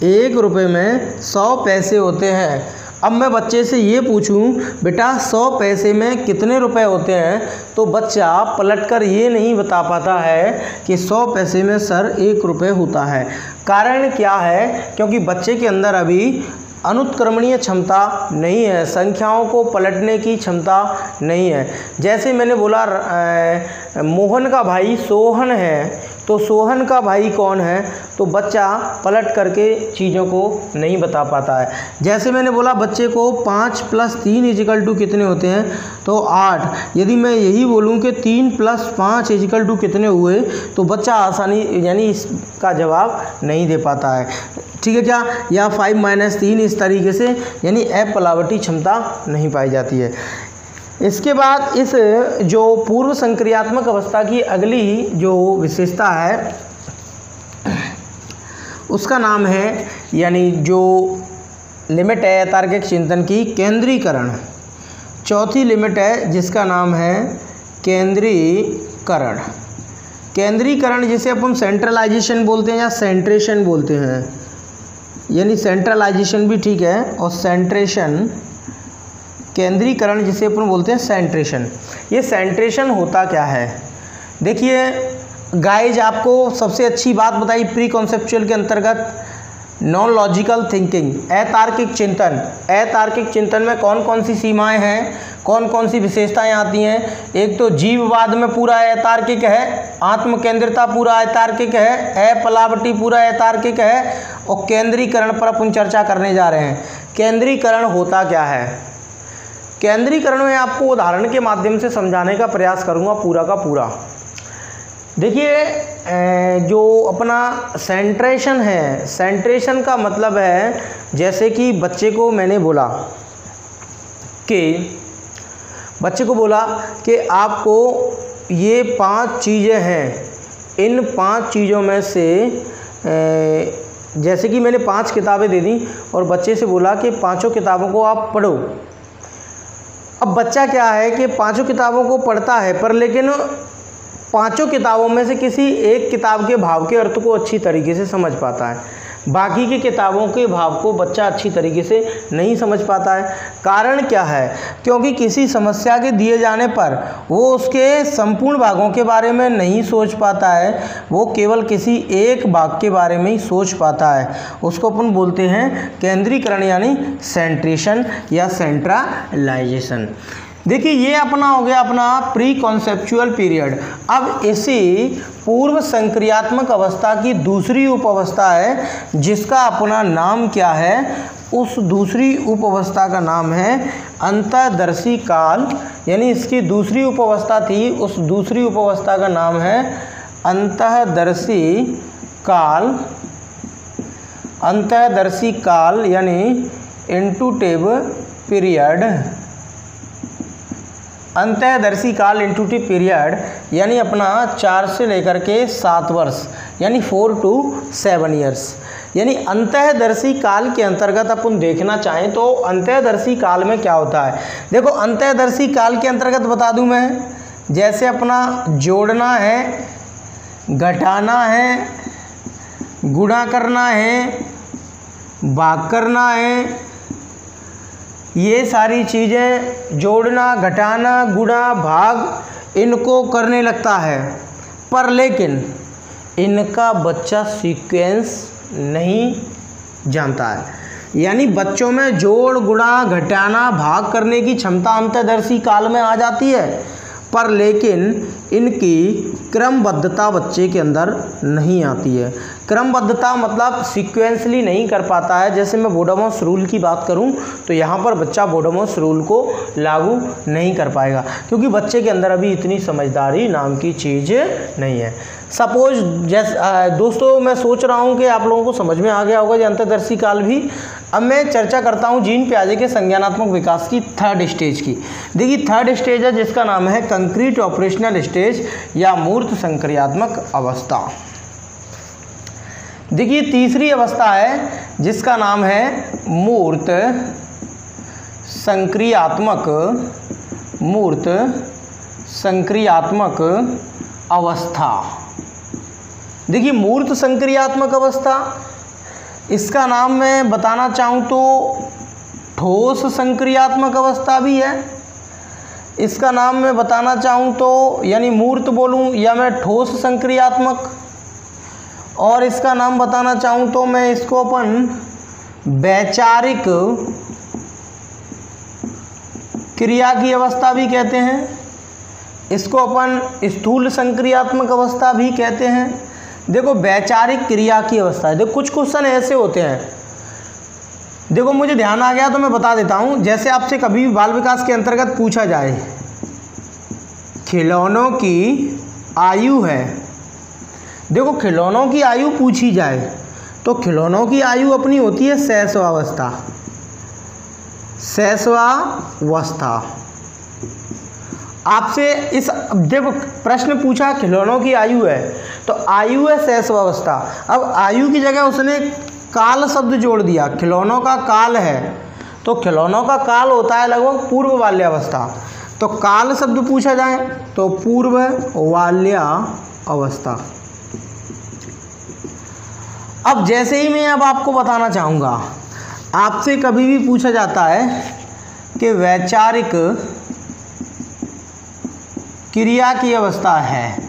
1 रुपये में 100 पैसे होते हैं। अब मैं बच्चे से ये पूछूं बेटा 100 पैसे में कितने रुपए होते हैं, तो बच्चा पलटकर ये नहीं बता पाता है कि 100 पैसे में सर 1 रुपये होता है। कारण क्या है? क्योंकि बच्चे के अंदर अभी अनुत्क्रमणीय क्षमता नहीं है, संख्याओं को पलटने की क्षमता नहीं है। जैसे मैंने बोला मोहन का भाई सोहन है, तो सोहन का भाई कौन है, तो बच्चा पलट करके चीज़ों को नहीं बता पाता है। जैसे मैंने बोला बच्चे को 5 + 3 = कितने होते हैं, तो 8। यदि मैं यही बोलूं कि 3 + 5 = कितने हुए, तो बच्चा आसानी यानी इसका जवाब नहीं दे पाता है। ठीक है क्या? या 5 - 3 इस तरीके से, यानी अपलावटी क्षमता नहीं पाई जाती है। इसके बाद इस जो पूर्व संक्रियात्मक अवस्था की अगली जो विशेषता है उसका नाम है, यानी जो लिमिट है अतार्किक चिंतन की, केंद्रीकरण। चौथी लिमिट है जिसका नाम है केंद्रीकरण। केंद्रीकरण जिसे अपन सेंट्रलाइजेशन बोलते हैं या सेंट्रेशन बोलते हैं, यानी सेंट्रलाइजेशन भी ठीक है और सेंट्रेशन, केंद्रीकरण जिसे अपन बोलते हैं सेंट्रेशन। ये सेंट्रेशन होता क्या है? देखिए गाइज, आपको सबसे अच्छी बात बताई प्री कॉन्सेप्चुअल के अंतर्गत नॉन लॉजिकल थिंकिंग, अतार्किक चिंतन। अतार्किक चिंतन में कौन कौन सी सीमाएं हैं, कौन कौन सी विशेषताएं आती हैं? एक तो जीववाद में पूरा अतार्किक है, आत्मकेंद्रिता पूरा अतार्किक है, अपलावटी पूरा अतार्किक है, और केंद्रीकरण पर अपन चर्चा करने जा रहे हैं। केंद्रीकरण होता क्या है? केंद्रीकरण में आपको उदाहरण के माध्यम से समझाने का प्रयास करूंगा पूरा का पूरा। देखिए, जो अपना सेंट्रेशन है, सेंट्रेशन का मतलब है, जैसे कि बच्चे को मैंने बोला कि बच्चे को बोला कि आपको ये 5 चीज़ें हैं, इन 5 चीज़ों में से जैसे कि मैंने 5 किताबें दे दी और बच्चे से बोला कि 5 किताबों को आप पढ़ो। अब बच्चा क्या है कि 5 किताबों को पढ़ता है, पर लेकिन 5 किताबों में से किसी एक किताब के भाव के अर्थ को अच्छी तरीके से समझ पाता है, बाकी की किताबों के भाव को बच्चा अच्छी तरीके से नहीं समझ पाता है। कारण क्या है? क्योंकि किसी समस्या के दिए जाने पर वो उसके संपूर्ण भागों के बारे में नहीं सोच पाता है, वो केवल किसी एक भाग के बारे में ही सोच पाता है। उसको अपन बोलते हैं केंद्रीकरण यानी सेंट्रेशन या सेंट्रलाइजेशन। देखिए ये अपना हो गया अपना प्री कॉन्सेप्चुअल पीरियड। अब इसी पूर्व संक्रियात्मक अवस्था की दूसरी उप अवस्था है जिसका अपना नाम क्या है? उस दूसरी उप अवस्था का नाम है अंतःदर्शी काल, यानी इसकी दूसरी उप अवस्था थी, उस दूसरी उप अवस्था का नाम है अंतःदर्शी काल। अंतःदर्शी काल यानी इंटूटिव पीरियड। अंतःदर्शी काल इंटूटिव पीरियड यानी अपना 4 से लेकर के 7 वर्ष यानी 4 to 7 ईयर्स। यानी अंतःदर्शी काल के अंतर्गत अपन देखना चाहें तो अंतःदर्शी काल में क्या होता है? देखो अंतःदर्शी काल के अंतर्गत बता दूं मैं, जैसे अपना जोड़ना है, घटाना है, गुणा करना है, भाग करना है, ये सारी चीज़ें जोड़ना, घटाना, गुणा, भाग इनको करने लगता है, पर लेकिन इनका बच्चा सीक्वेंस नहीं जानता है। यानी बच्चों में जोड़, गुणा, घटाना, भाग करने की क्षमता अंतःदर्शी काल में आ जाती है, पर लेकिन इनकी क्रमबद्धता बच्चे के अंदर नहीं आती है। क्रमबद्धता मतलब सीक्वेंसली नहीं कर पाता है। जैसे मैं बोडोमॉस रूल की बात करूं तो यहाँ पर बच्चा बोडोमॉस रूल को लागू नहीं कर पाएगा क्योंकि बच्चे के अंदर अभी इतनी समझदारी नाम की चीज़ नहीं है। सपोज जैसे दोस्तों मैं सोच रहा हूँ कि आप लोगों को समझ में आ गया होगा ये अंतःदर्शी काल भी। अब मैं चर्चा करता हूँ जीन पियाजे के संज्ञानात्मक विकास की 3rd स्टेज की। देखिए 3rd स्टेज है जिसका नाम है कंक्रीट ऑपरेशनल स्टेज या मूर्त संक्रियात्मक अवस्था। देखिए तीसरी अवस्था है जिसका नाम है मूर्त संक्रियात्मक अवस्था। देखिए मूर्त संक्रियात्मक अवस्था, इसका नाम मैं बताना चाहूँ तो ठोस संक्रियात्मक अवस्था भी है। इसका नाम मैं बताना चाहूँ तो यानी मूर्त बोलूँ या मैं ठोस संक्रियात्मक, और इसका नाम बताना चाहूँ तो मैं इसको अपन वैचारिक क्रिया की अवस्था भी कहते हैं। इसको अपन स्थूल संक्रियात्मक अवस्था भी कहते हैं। देखो वैचारिक क्रिया की अवस्था है। देखो कुछ क्वेश्चन ऐसे होते हैं, देखो मुझे ध्यान आ गया तो मैं बता देता हूँ। जैसे आपसे कभी भी बाल विकास के अंतर्गत पूछा जाए खिलौनों की आयु है, देखो खिलौनों की आयु पूछी जाए तो खिलौनों की आयु अपनी होती है शैशवावस्था। आपसे इस देखो प्रश्न पूछा खिलौनों की आयु है तो आयु है शैशवावस्था। अब आयु की जगह उसने काल शब्द जोड़ दिया, खिलौनों का काल है तो खिलौनों का काल होता है लगभग पूर्व बाल्यावस्था। तो काल शब्द पूछा जाए तो पूर्व बाल्यावस्था। अब जैसे ही मैं अब आपको बताना चाहूँगा, आपसे कभी भी पूछा जाता है कि वैचारिक क्रिया की अवस्था है।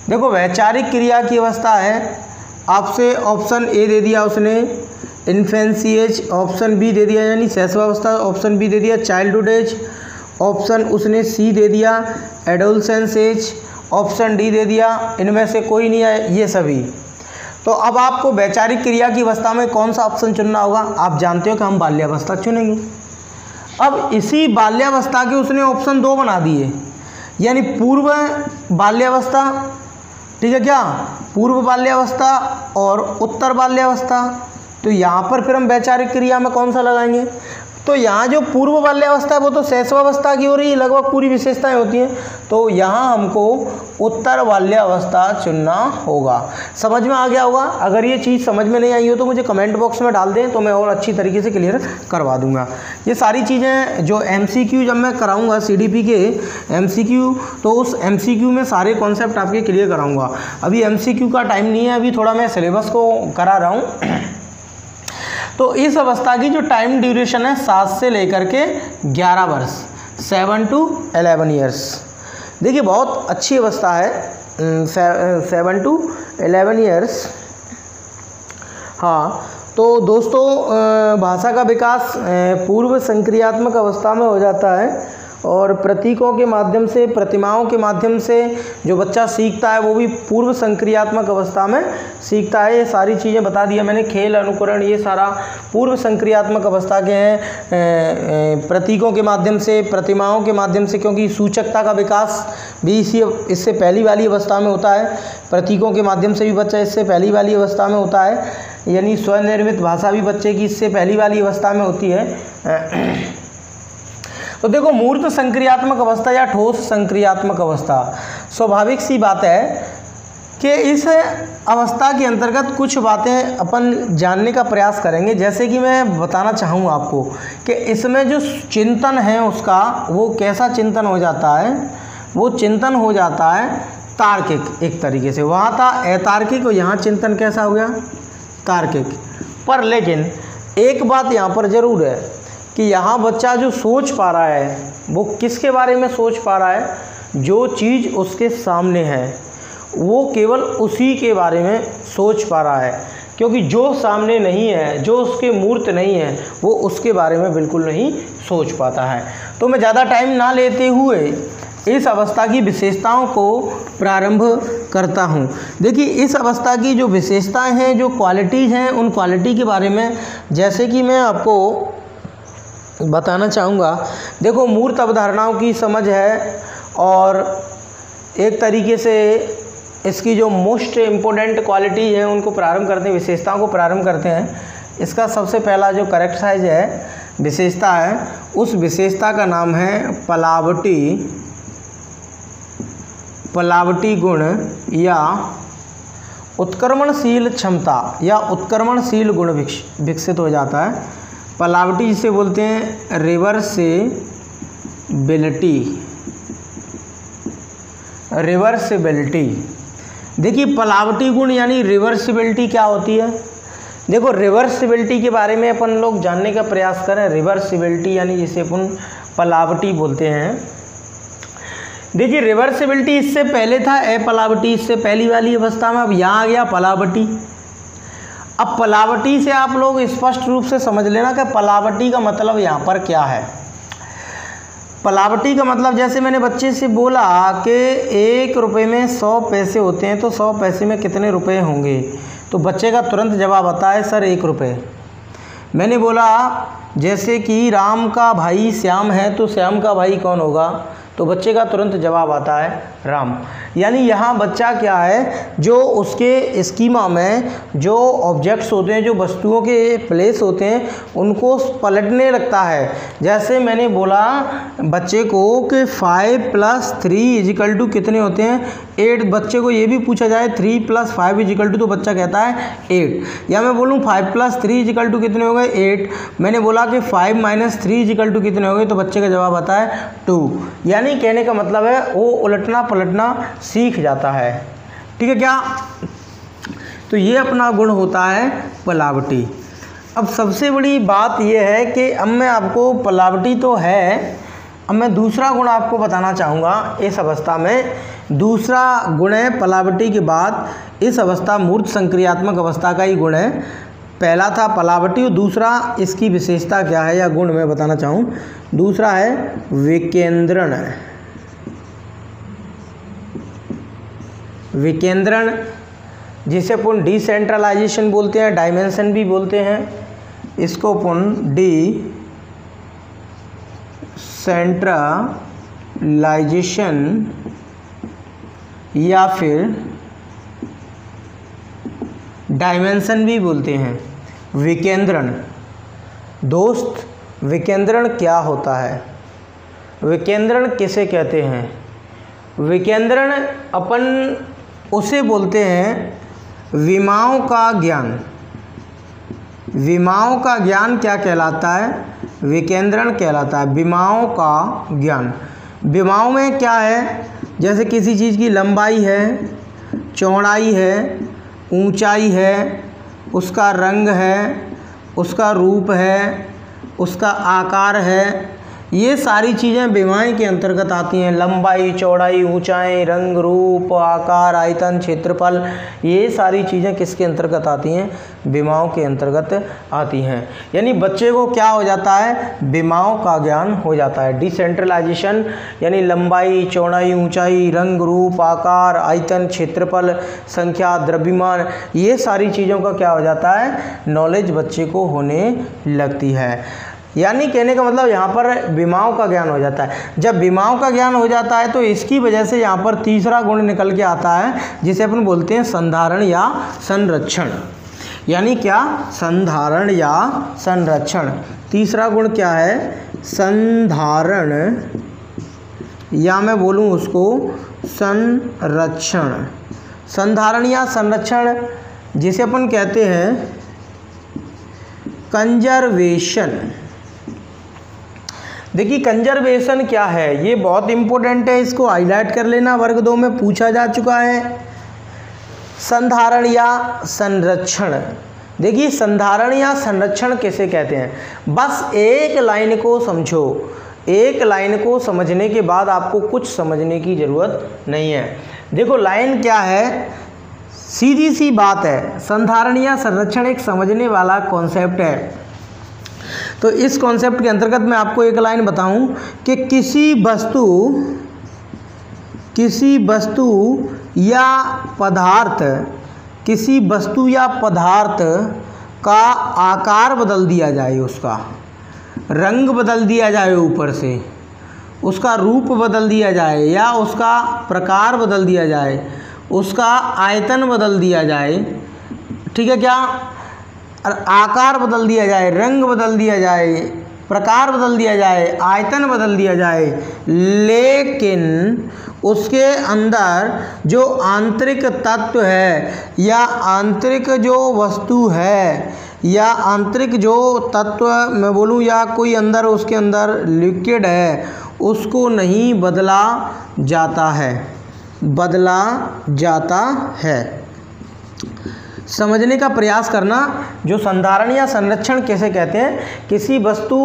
देखो वैचारिक क्रिया की अवस्था है, आपसे ऑप्शन ए दे दिया उसने इन्फेंसी एज, ऑप्शन बी दे दिया यानी शैशवावस्था, ऑप्शन बी दे दिया चाइल्डहुड एज, ऑप्शन उसने सी दे दिया एडोलसेंस एज, ऑप्शन डी दे दिया इनमें से कोई नहीं है ये सभी। तो अब आपको वैचारिक क्रिया की अवस्था में कौन सा ऑप्शन चुनना होगा? आप जानते हो कि हम बाल्यावस्था चुनेंगे। अब इसी बाल्यावस्था के उसने ऑप्शन 2 बना दिए यानी पूर्व बाल्यावस्था, ठीक है क्या, पूर्व बाल्यावस्था और उत्तर बाल्यावस्था। तो यहाँ पर फिर हम वैचारिक क्रिया में कौन सा लगाएंगे? तो तो यहाँ जो पूर्व बाल्यावस्था है वो तो शैशवावस्था की हो रही है, लगभग पूरी विशेषताएं होती हैं, तो यहाँ हमको उत्तर बाल्यावस्था चुनना होगा। समझ में आ गया होगा। अगर ये चीज़ समझ में नहीं आई हो तो मुझे कमेंट बॉक्स में डाल दें, तो मैं और अच्छी तरीके से क्लियर करवा दूंगा। ये सारी चीज़ें जो MCQ जब मैं कराऊंगा CDP के MCQ, तो उस MCQ में सारे कॉन्सेप्ट आपके क्लियर कराऊंगा। अभी MCQ का टाइम नहीं है, अभी थोड़ा मैं सिलेबस को करा रहा हूँ। तो इस अवस्था की जो टाइम ड्यूरेशन है 7 से लेकर के 11 वर्ष, 7 to 11 ईयर्स। देखिए बहुत अच्छी अवस्था है, 7 to 11 ईयर्स। हाँ, तो दोस्तों भाषा का विकास पूर्व संक्रियात्मक अवस्था में हो जाता है, और प्रतीकों के माध्यम से, प्रतिमाओं के माध्यम से जो बच्चा सीखता है वो भी पूर्व संक्रियात्मक अवस्था में सीखता है। ये सारी चीज़ें बता दिया मैंने, खेल, अनुकरण, ये सारा पूर्व संक्रियात्मक अवस्था के हैं। प्रतीकों के माध्यम से, प्रतिमाओं के माध्यम से, क्योंकि सूचकता का विकास भी इससे पहली वाली अवस्था में होता है। प्रतीकों के माध्यम से भी बच्चा इससे पहली वाली अवस्था में होता है, यानी स्वनिर्मित भाषा भी बच्चे की इससे पहली वाली अवस्था में होती है। तो देखो मूर्त संक्रियात्मक अवस्था या ठोस संक्रियात्मक अवस्था, स्वाभाविक सी बात है कि इस अवस्था के अंतर्गत कुछ बातें अपन जानने का प्रयास करेंगे। जैसे कि मैं बताना चाहूँगा आपको कि इसमें जो चिंतन है उसका, वो कैसा चिंतन हो जाता है, वो चिंतन हो जाता है तार्किक एक तरीके से। वहाँ था अतार्किक और यहाँ चिंतन कैसा हो गया, तार्किक। पर लेकिन एक बात यहाँ पर ज़रूर है कि यहाँ बच्चा जो सोच पा रहा है वो किसके बारे में सोच पा रहा है, जो चीज़ उसके सामने है वो केवल उसी के बारे में सोच पा रहा है, क्योंकि जो सामने नहीं है, जो उसके मूर्त नहीं है, वो उसके बारे में बिल्कुल नहीं सोच पाता है। तो मैं ज़्यादा टाइम ना लेते हुए इस अवस्था की विशेषताओं को प्रारंभ करता हूँ। देखिए इस अवस्था की जो विशेषताएं हैं, जो क्वालिटीज़ हैं, उन क्वालिटी के बारे में जैसे कि मैं आपको बताना चाहूँगा। देखो मूर्त अवधारणाओं की समझ है, और एक तरीके से इसकी जो मोस्ट इम्पोर्टेंट क्वालिटी है उनको प्रारंभ करते हैं, विशेषताओं को प्रारंभ करते हैं। इसका सबसे पहला जो करेक्टराइज है विशेषता है, उस विशेषता का नाम है पलावटी गुण या उत्क्रमणशील क्षमता या उत्क्रमणशील गुण विकसित हो जाता है। पलावटी जिसे बोलते हैं रिवर्सिबिलिटी। देखिए पलावटी गुण यानी रिवर्सिबिलिटी क्या होती है। देखो रिवर्सिबिलिटी के बारे में अपन लोग जानने का प्रयास करें। रिवर्सिबिलिटी यानी जिसे अपन पलावटी बोलते हैं। देखिए रिवर्सिबिलिटी इससे पहले था अपलावटी, इससे पहली वाली अवस्था में। अब यहाँ आ गया पलावटी। अब पलावटी से आप लोग स्पष्ट रूप से समझ लेना कि पलावटी का मतलब यहाँ पर क्या है। पलावटी का मतलब जैसे मैंने बच्चे से बोला कि 1 रुपये में 100 पैसे होते हैं, तो 100 पैसे में कितने रुपए होंगे, तो बच्चे का तुरंत जवाब आता है सर 1 रुपये। मैंने बोला जैसे कि राम का भाई श्याम है, तो श्याम का भाई कौन होगा, तो बच्चे का तुरंत जवाब आता है राम। यानी यहाँ बच्चा क्या है, जो उसके स्कीमा में जो ऑब्जेक्ट्स होते हैं, जो वस्तुओं के प्लेस होते हैं, उनको पलटने लगता है। जैसे मैंने बोला बच्चे को कि 5 + 3 = कितने होते हैं, 8। बच्चे को ये भी पूछा जाए 3 + 5 = तो बच्चा कहता है 8। या मैं बोलूँ 5 + 3 = कितने हो गए, 8। मैंने बोला कि 5 - 3 = कितने हो गए, तो बच्चे का जवाब आता है 2। यानी कहने का मतलब है वो उलटना पलटना सीख जाता है। ठीक है क्या। तो ये अपना गुण होता है पलावटी। अब सबसे बड़ी बात ये है कि अब मैं आपको, पलावटी तो है, अब मैं दूसरा गुण आपको बताना चाहूँगा। इस अवस्था में दूसरा गुण है पलावटी के बाद इस अवस्था मूर्त संक्रियात्मक अवस्था का ही गुण है। पहला था पलावटी और दूसरा इसकी विशेषता क्या है या गुण मैं बताना चाहूँ। दूसरा है विकेंद्रण। विकेंद्रण जिसे अपन डिसेंट्रलाइजेशन बोलते हैं, डायमेंशन भी बोलते हैं, इसको अपन डिसेंट्रलाइजेशन या फिर डायमेंशन भी बोलते हैं। विकेंद्रण दोस्त विकेंद्रण क्या होता है, विकेंद्रण किसे कहते हैं? विकेंद्रण अपन उसे बोलते हैं विमाओं का ज्ञान। विमाओं का ज्ञान क्या कहलाता है? विकेंद्रण कहलाता है, विमाओं का ज्ञान। विमाओं में क्या है? जैसे किसी चीज़ की लंबाई है, चौड़ाई है, ऊंचाई है, उसका रंग है, उसका रूप है, उसका आकार है, ये सारी चीज़ें विमाएं के अंतर्गत आती हैं। लंबाई, चौड़ाई, ऊंचाई, रंग, रूप, आकार, आयतन, क्षेत्रफल, ये सारी चीज़ें किसके अंतर्गत आती हैं? विमाओं के अंतर्गत आती हैं। यानी बच्चे को क्या हो जाता है? विमाओं का ज्ञान हो जाता है। डिसेंट्रलाइजेशन यानी लंबाई, चौड़ाई, ऊंचाई, रंग, रूप, आकार, आयतन, क्षेत्रफल, संख्या, द्रव्यमान, ये सारी चीज़ों का क्या हो जाता है? नॉलेज बच्चे को होने लगती है। यानी कहने का मतलब यहाँ पर विमाओं का ज्ञान हो जाता है। जब विमाओं का ज्ञान हो जाता है तो इसकी वजह से यहाँ पर तीसरा गुण निकल के आता है, जिसे अपन बोलते हैं संधारण या संरक्षण। यानी क्या? संधारण या संरक्षण। तीसरा गुण क्या है? संधारण, या मैं बोलूँ उसको संरक्षण। संधारण या संरक्षण जिसे अपन कहते हैं कंजर्वेशन। देखिए कंजर्वेशन क्या है, ये बहुत इम्पोर्टेंट है, इसको हाईलाइट कर लेना, वर्ग 2 में पूछा जा चुका है। संधारण या संरक्षण, देखिए संधारण या संरक्षण किसे कहते हैं? बस एक लाइन को समझो, एक लाइन को समझने के बाद आपको कुछ समझने की ज़रूरत नहीं है। देखो लाइन क्या है, सीधी सी बात है, संधारण या संरक्षण एक समझने वाला कॉन्सेप्ट है। तो इस कॉन्सेप्ट के अंतर्गत मैं आपको एक लाइन बताऊं कि किसी वस्तु या पदार्थ का आकार बदल दिया जाए, उसका रंग बदल दिया जाए, ऊपर से उसका रूप बदल दिया जाए, या उसका प्रकार बदल दिया जाए, उसका आयतन बदल दिया जाए, ठीक है क्या? आकार बदल दिया जाए, रंग बदल दिया जाए, प्रकार बदल दिया जाए, आयतन बदल दिया जाए, लेकिन उसके अंदर जो आंतरिक तत्व है या आंतरिक जो वस्तु है या आंतरिक जो तत्व मैं बोलूँ, या कोई अंदर उसके अंदर लिक्विड है, उसको नहीं बदला जाता है, बदला जाता है। समझने का प्रयास करना। जो संधारण या संरक्षण कैसे कहते हैं? किसी वस्तु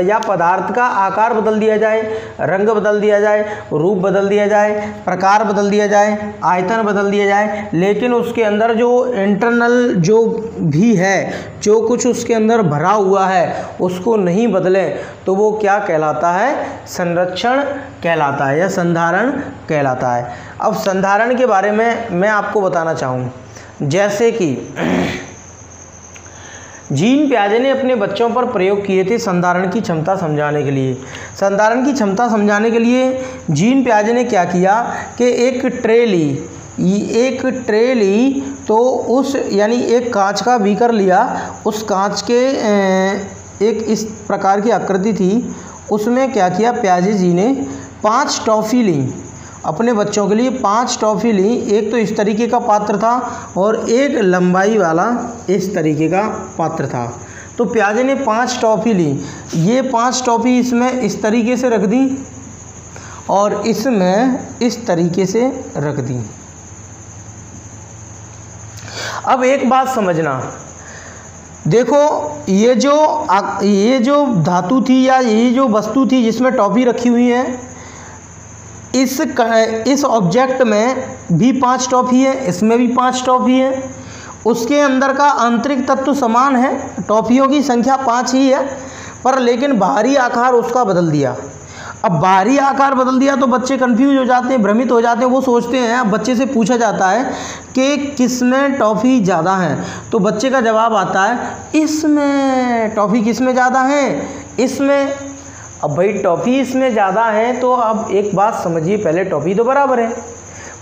या पदार्थ का आकार बदल दिया जाए, रंग बदल दिया जाए, रूप बदल दिया जाए, प्रकार बदल दिया जाए, आयतन बदल दिया जाए, लेकिन उसके अंदर जो इंटरनल जो भी है, जो कुछ उसके अंदर भरा हुआ है, उसको नहीं बदले, तो वो क्या कहलाता है? संरक्षण कहलाता है या संधारण कहलाता है। अब संधारण के बारे में मैं आपको बताना चाहूँ, जैसे कि जीन पियाजे ने अपने बच्चों पर प्रयोग किए थे संधारण की क्षमता समझाने के लिए। संधारण की क्षमता समझाने के लिए जीन पियाजे ने क्या किया कि एक ट्रे ली, तो उस यानी एक कांच का बीकर लिया, उस कांच के एक इस प्रकार की आकृति थी, उसमें क्या किया पियाजे जी ने 5 टॉफ़ी ली, अपने बच्चों के लिए 5 टॉफ़ी ली। एक तो इस तरीके का पात्र था और एक लंबाई वाला इस तरीके का पात्र था। तो पियाजे ने 5 टॉफ़ी ली, ये 5 टॉफ़ी इसमें इस तरीके से रख दी और इसमें इस तरीके से रख दी। अब एक बात समझना, देखो ये जो धातु थी या ये जो वस्तु थी जिसमें टॉफ़ी रखी हुई है, इस ऑब्जेक्ट में भी 5 टॉफ़ी है, इसमें भी 5 टॉफ़ी है, उसके अंदर का आंतरिक तत्व समान है, टॉफ़ियों की संख्या 5 ही है, पर लेकिन बाहरी आकार उसका बदल दिया। अब बाहरी आकार बदल दिया तो बच्चे कंफ्यूज हो जाते हैं, भ्रमित हो जाते हैं, वो सोचते हैं, अब बच्चे से पूछा जाता है कि किसमें टॉफ़ी ज़्यादा है, तो बच्चे का जवाब आता है इसमें टॉफ़ी किसमें ज़्यादा है, इसमें। अब भाई टॉफ़ी इसमें ज़्यादा है तो अब एक बात समझिए, पहले टॉफ़ी तो बराबर है,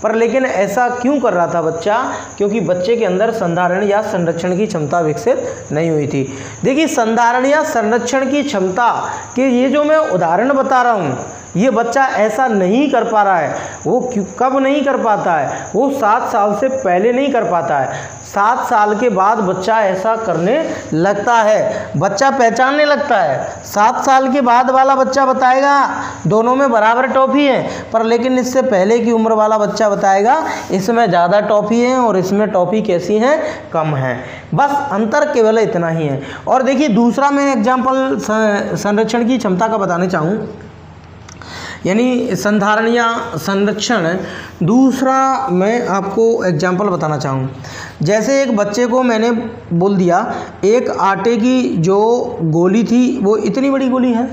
पर लेकिन ऐसा क्यों कर रहा था बच्चा? क्योंकि बच्चे के अंदर संधारण या संरक्षण की क्षमता विकसित नहीं हुई थी। देखिए, संधारण या संरक्षण की क्षमता के ये जो मैं उदाहरण बता रहा हूँ, ये बच्चा ऐसा नहीं कर पा रहा है। वो कब नहीं कर पाता है? वो 7 साल से पहले नहीं कर पाता है। 7 साल के बाद बच्चा ऐसा करने लगता है, बच्चा पहचानने लगता है। 7 साल के बाद वाला बच्चा बताएगा दोनों में बराबर टॉफी है, पर लेकिन इससे पहले की उम्र वाला बच्चा बताएगा इसमें ज़्यादा टॉफी है और इसमें टॉफी कैसी है? कम है। बस अंतर केवल इतना ही है। और देखिए, दूसरा मैं एग्जाम्पल संरक्षण की क्षमता का बताना चाहूँ, यानी संधारण या संरक्षण। दूसरा मैं आपको एग्जाम्पल बताना चाहूँ, जैसे एक बच्चे को मैंने बोल दिया एक आटे की जो गोली थी वो इतनी बड़ी गोली है,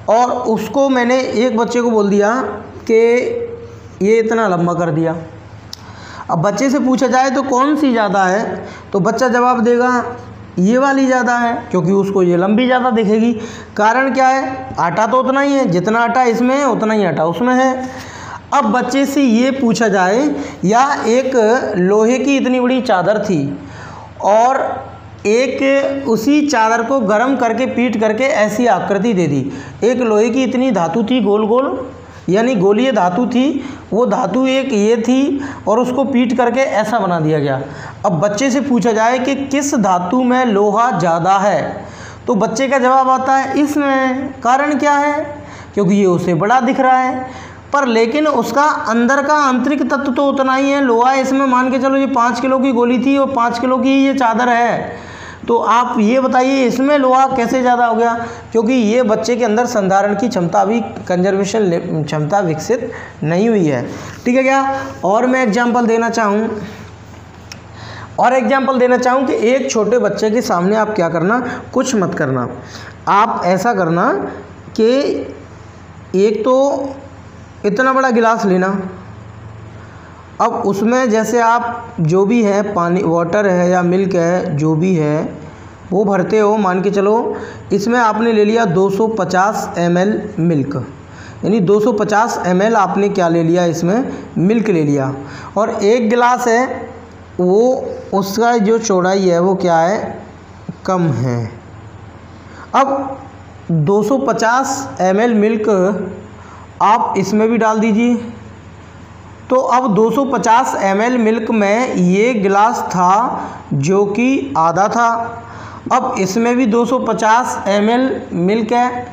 और उसको मैंने एक बच्चे को बोल दिया कि ये इतना लंबा कर दिया। अब बच्चे से पूछा जाए तो कौन सी ज़्यादा है, तो बच्चा जवाब देगा ये वाली ज़्यादा है, क्योंकि उसको ये लंबी ज़्यादा दिखेगी। कारण क्या है? आटा तो उतना ही है, जितना आटा इसमें है उतना ही आटा उसमें है। अब बच्चे से ये पूछा जाए, या एक लोहे की इतनी बड़ी चादर थी और एक उसी चादर को गर्म करके पीट करके ऐसी आकृति दे दी। एक लोहे की इतनी धातु थी गोल गोल, यानी गोलीय धातु थी, वो धातु एक ये थी और उसको पीट करके ऐसा बना दिया गया। अब बच्चे से पूछा जाए कि किस धातु में लोहा ज़्यादा है, तो बच्चे का जवाब आता है इसमें। कारण क्या है? क्योंकि ये उसे बड़ा दिख रहा है, पर लेकिन उसका अंदर का आंतरिक तत्व तो उतना ही है। लोहा इसमें मान के चलो ये 5 किलो की गोली थी और 5 किलो की ये चादर है, तो आप ये बताइए इसमें लोहा कैसे ज़्यादा हो गया? क्योंकि ये बच्चे के अंदर संधारण की क्षमता अभी कंजर्वेशन क्षमता विकसित नहीं हुई है। ठीक है क्या? और मैं एग्जांपल देना चाहूँ कि एक छोटे बच्चे के सामने आप क्या करना, कुछ मत करना। आप ऐसा करना कि एक तो इतना बड़ा गिलास लेना, अब उसमें जैसे आप जो भी है पानी, वाटर है या मिल्क है, जो भी है वो भरते हो। मान के चलो इसमें आपने ले लिया 250 ml मिल्क, यानी 250 ml आपने क्या ले लिया, इसमें मिल्क ले लिया। और एक गिलास है वो उसका जो चौड़ाई है वो क्या है, कम है। अब 250 ml मिल्क आप इसमें भी डाल दीजिए। तो अब 250 ml मिल्क में ये गिलास था जो कि आधा था, अब इसमें भी 250 ml मिल्क है।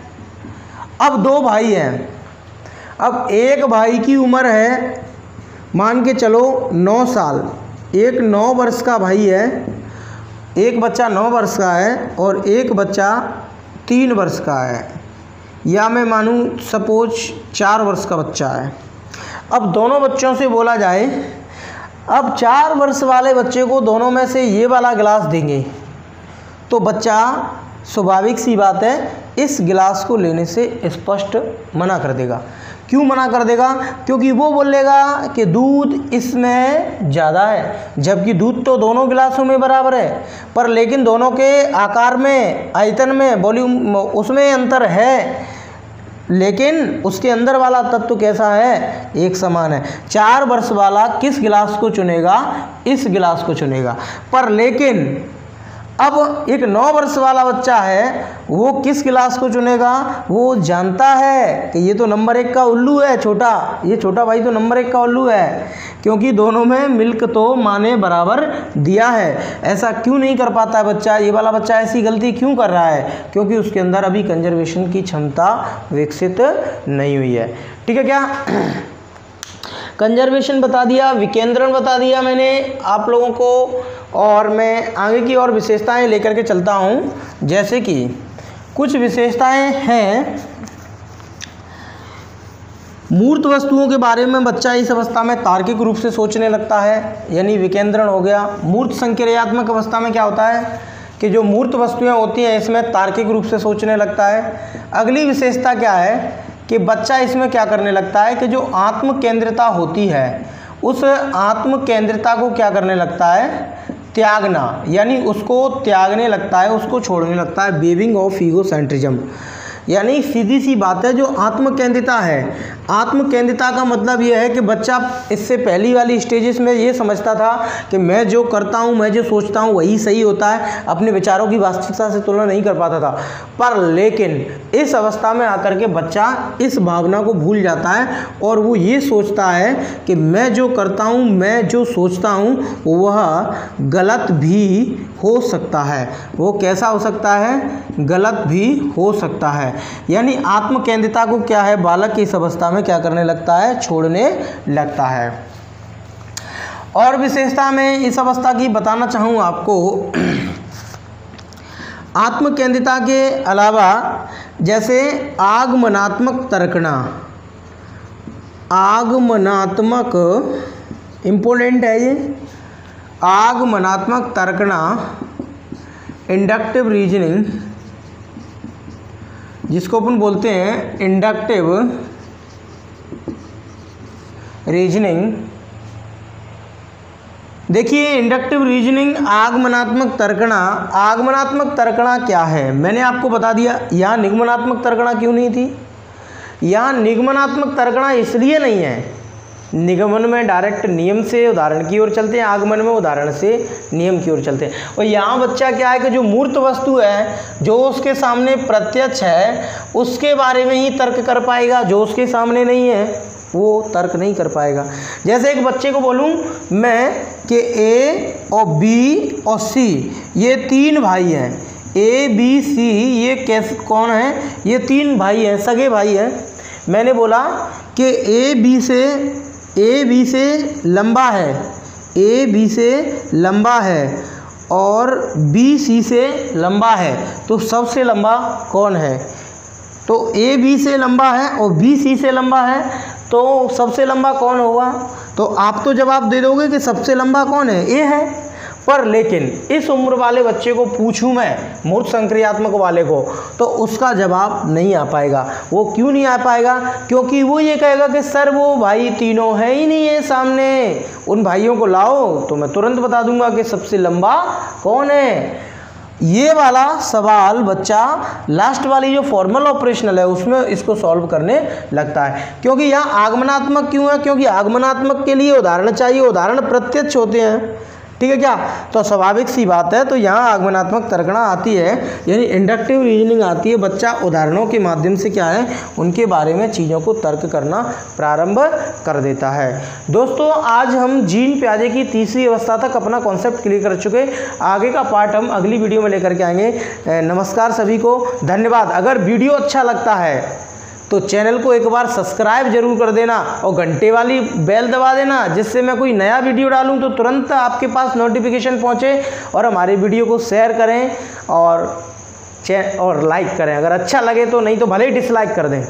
अब 2 भाई हैं, अब एक भाई की उम्र है मान के चलो 9 साल, एक 9 वर्ष का भाई है, एक बच्चा 9 वर्ष का है और एक बच्चा 3 वर्ष का है, या मैं मानूँ सपोज 4 वर्ष का बच्चा है। अब दोनों बच्चों से बोला जाए, अब 4 वर्ष वाले बच्चे को दोनों में से ये वाला गिलास देंगे, तो बच्चा स्वाभाविक सी बात है इस गिलास को लेने से स्पष्ट मना कर देगा। क्यों मना कर देगा? क्योंकि वो बोलेगा कि दूध इसमें ज़्यादा है, जबकि दूध तो दोनों गिलासों में बराबर है, पर लेकिन दोनों के आकार में, आयतन में, वॉल्यूम उसमें अंतर है, लेकिन उसके अंदर वाला तत्व कैसा है, एक समान है। 4 वर्ष वाला किस गिलास को चुनेगा, इस गिलास को चुनेगा। पर लेकिन अब एक 9 वर्ष वाला बच्चा है, वो किस गिलास को चुनेगा? वो जानता है कि ये तो नंबर 1 का उल्लू है, छोटा, ये छोटा भाई तो नंबर 1 का उल्लू है, क्योंकि दोनों में मिल्क तो माने बराबर दिया है। ऐसा क्यों नहीं कर पाता है बच्चा, ये वाला बच्चा ऐसी गलती क्यों कर रहा है? क्योंकि उसके अंदर अभी कंजर्वेशन की क्षमता विकसित नहीं हुई है। ठीक है क्या? कंजर्वेशन बता दिया, विकेंद्रण बता दिया मैंने आप लोगों को, और मैं आगे की और विशेषताएं लेकर के चलता हूं। जैसे कि कुछ विशेषताएं हैं, मूर्त वस्तुओं के बारे में बच्चा इस अवस्था में तार्किक रूप से सोचने लगता है, यानी विकेंद्रण हो गया। मूर्त संक्रियात्मक अवस्था में क्या होता है कि जो मूर्त वस्तुएं होती हैं इसमें तार्किक रूप से सोचने लगता है। अगली विशेषता क्या है कि बच्चा इसमें क्या करने लगता है कि जो आत्म केंद्रिता होती है उस आत्म केंद्रिता को क्या करने लगता है, त्यागना, यानी उसको त्यागने लगता है, उसको छोड़ने लगता है। वेविंग ऑफ ईगोसेंट्रिज्म, यानी सीधी सी बात है, जो आत्मकेंद्रिता है, आत्मकेंद्रिता का मतलब यह है कि बच्चा इससे पहली वाली स्टेजेस में ये समझता था कि मैं जो करता हूँ, मैं जो सोचता हूँ वही सही होता है, अपने विचारों की वास्तविकता से तुलना नहीं कर पाता था। पर लेकिन इस अवस्था में आकर के बच्चा इस भावना को भूल जाता है और वो ये सोचता है कि मैं जो करता हूँ, मैं जो सोचता हूँ वह गलत भी हो सकता है। वो कैसा हो सकता है? गलत भी हो सकता है। यानी आत्मकेंद्रिता को क्या है, बालक की इस अवस्था में क्या करने लगता है? छोड़ने लगता है। और विशेषता में इस अवस्था की बताना चाहूँ आपको, आत्मकेंद्रिता के अलावा जैसे आगमनात्मक तर्कना, आगमनात्मक इम्पोर्टेंट है ये, आगमनात्मक तर्कना, इंडक्टिव रीजनिंग, जिसको अपन बोलते हैं इंडक्टिव रीजनिंग। देखिए इंडक्टिव रीजनिंग, आगमनात्मक तर्कना, आगमनात्मक तर्कना क्या है मैंने आपको बता दिया। यहाँ निगमनात्मक तर्कना क्यों नहीं थी? यहाँ निगमनात्मक तर्कना इसलिए नहीं है, निगमन में डायरेक्ट नियम से उदाहरण की ओर चलते हैं, आगमन में उदाहरण से नियम की ओर चलते हैं। और यहाँ बच्चा क्या है कि जो मूर्त वस्तु है, जो उसके सामने प्रत्यक्ष है, उसके बारे में ही तर्क कर पाएगा, जो उसके सामने नहीं है वो तर्क नहीं कर पाएगा। जैसे एक बच्चे को बोलूँ मैं कि ए और बी और सी ये तीन भाई हैं, ए बी सी ये कैसे कौन है? ये तीन भाई हैं, सगे भाई हैं। मैंने बोला कि ए बी से लंबा है, ए बी से लंबा है और बी सी से लंबा है, तो सबसे लंबा कौन है? तो ए बी से लंबा है और बी सी से लंबा है, तो सबसे लंबा कौन होगा? तो आप तो जवाब दे दोगे कि सबसे लंबा कौन है? ए है। पर लेकिन इस उम्र वाले बच्चे को पूछूं मैं, मूर्त संक्रियात्मक वाले को, तो उसका जवाब नहीं आ पाएगा। वो क्यों नहीं आ पाएगा? क्योंकि वो ये कहेगा कि सर वो भाई तीनों है ही नहीं है सामने, उन भाइयों को लाओ तो मैं तुरंत बता दूंगा कि सबसे लंबा कौन है। ये वाला सवाल बच्चा लास्ट वाली जो फॉर्मल ऑपरेशनल है उसमें इसको सॉल्व करने लगता है। क्योंकि यहाँ आगमनात्मक क्यों है? क्योंकि आगमनात्मक के लिए उदाहरण चाहिए, उदाहरण प्रत्यक्ष होते हैं, ठीक है क्या? तो स्वाभाविक सी बात है, तो यहाँ आगमनात्मक तर्कना आती है, यानी इंडक्टिव रीजनिंग आती है। बच्चा उदाहरणों के माध्यम से क्या है, उनके बारे में चीज़ों को तर्क करना प्रारंभ कर देता है। दोस्तों आज हम जीन पियाजे की तीसरी अवस्था तक अपना कॉन्सेप्ट क्लियर कर चुके। आगे का पार्ट हम अगली वीडियो में लेकर के आएंगे। नमस्कार सभी को, धन्यवाद। अगर वीडियो अच्छा लगता है तो चैनल को एक बार सब्सक्राइब जरूर कर देना और घंटे वाली बेल दबा देना, जिससे मैं कोई नया वीडियो डालूं तो तुरंत आपके पास नोटिफिकेशन पहुंचे। और हमारे वीडियो को शेयर करें और लाइक करें, अगर अच्छा लगे तो, नहीं तो भले ही डिसलाइक कर दें।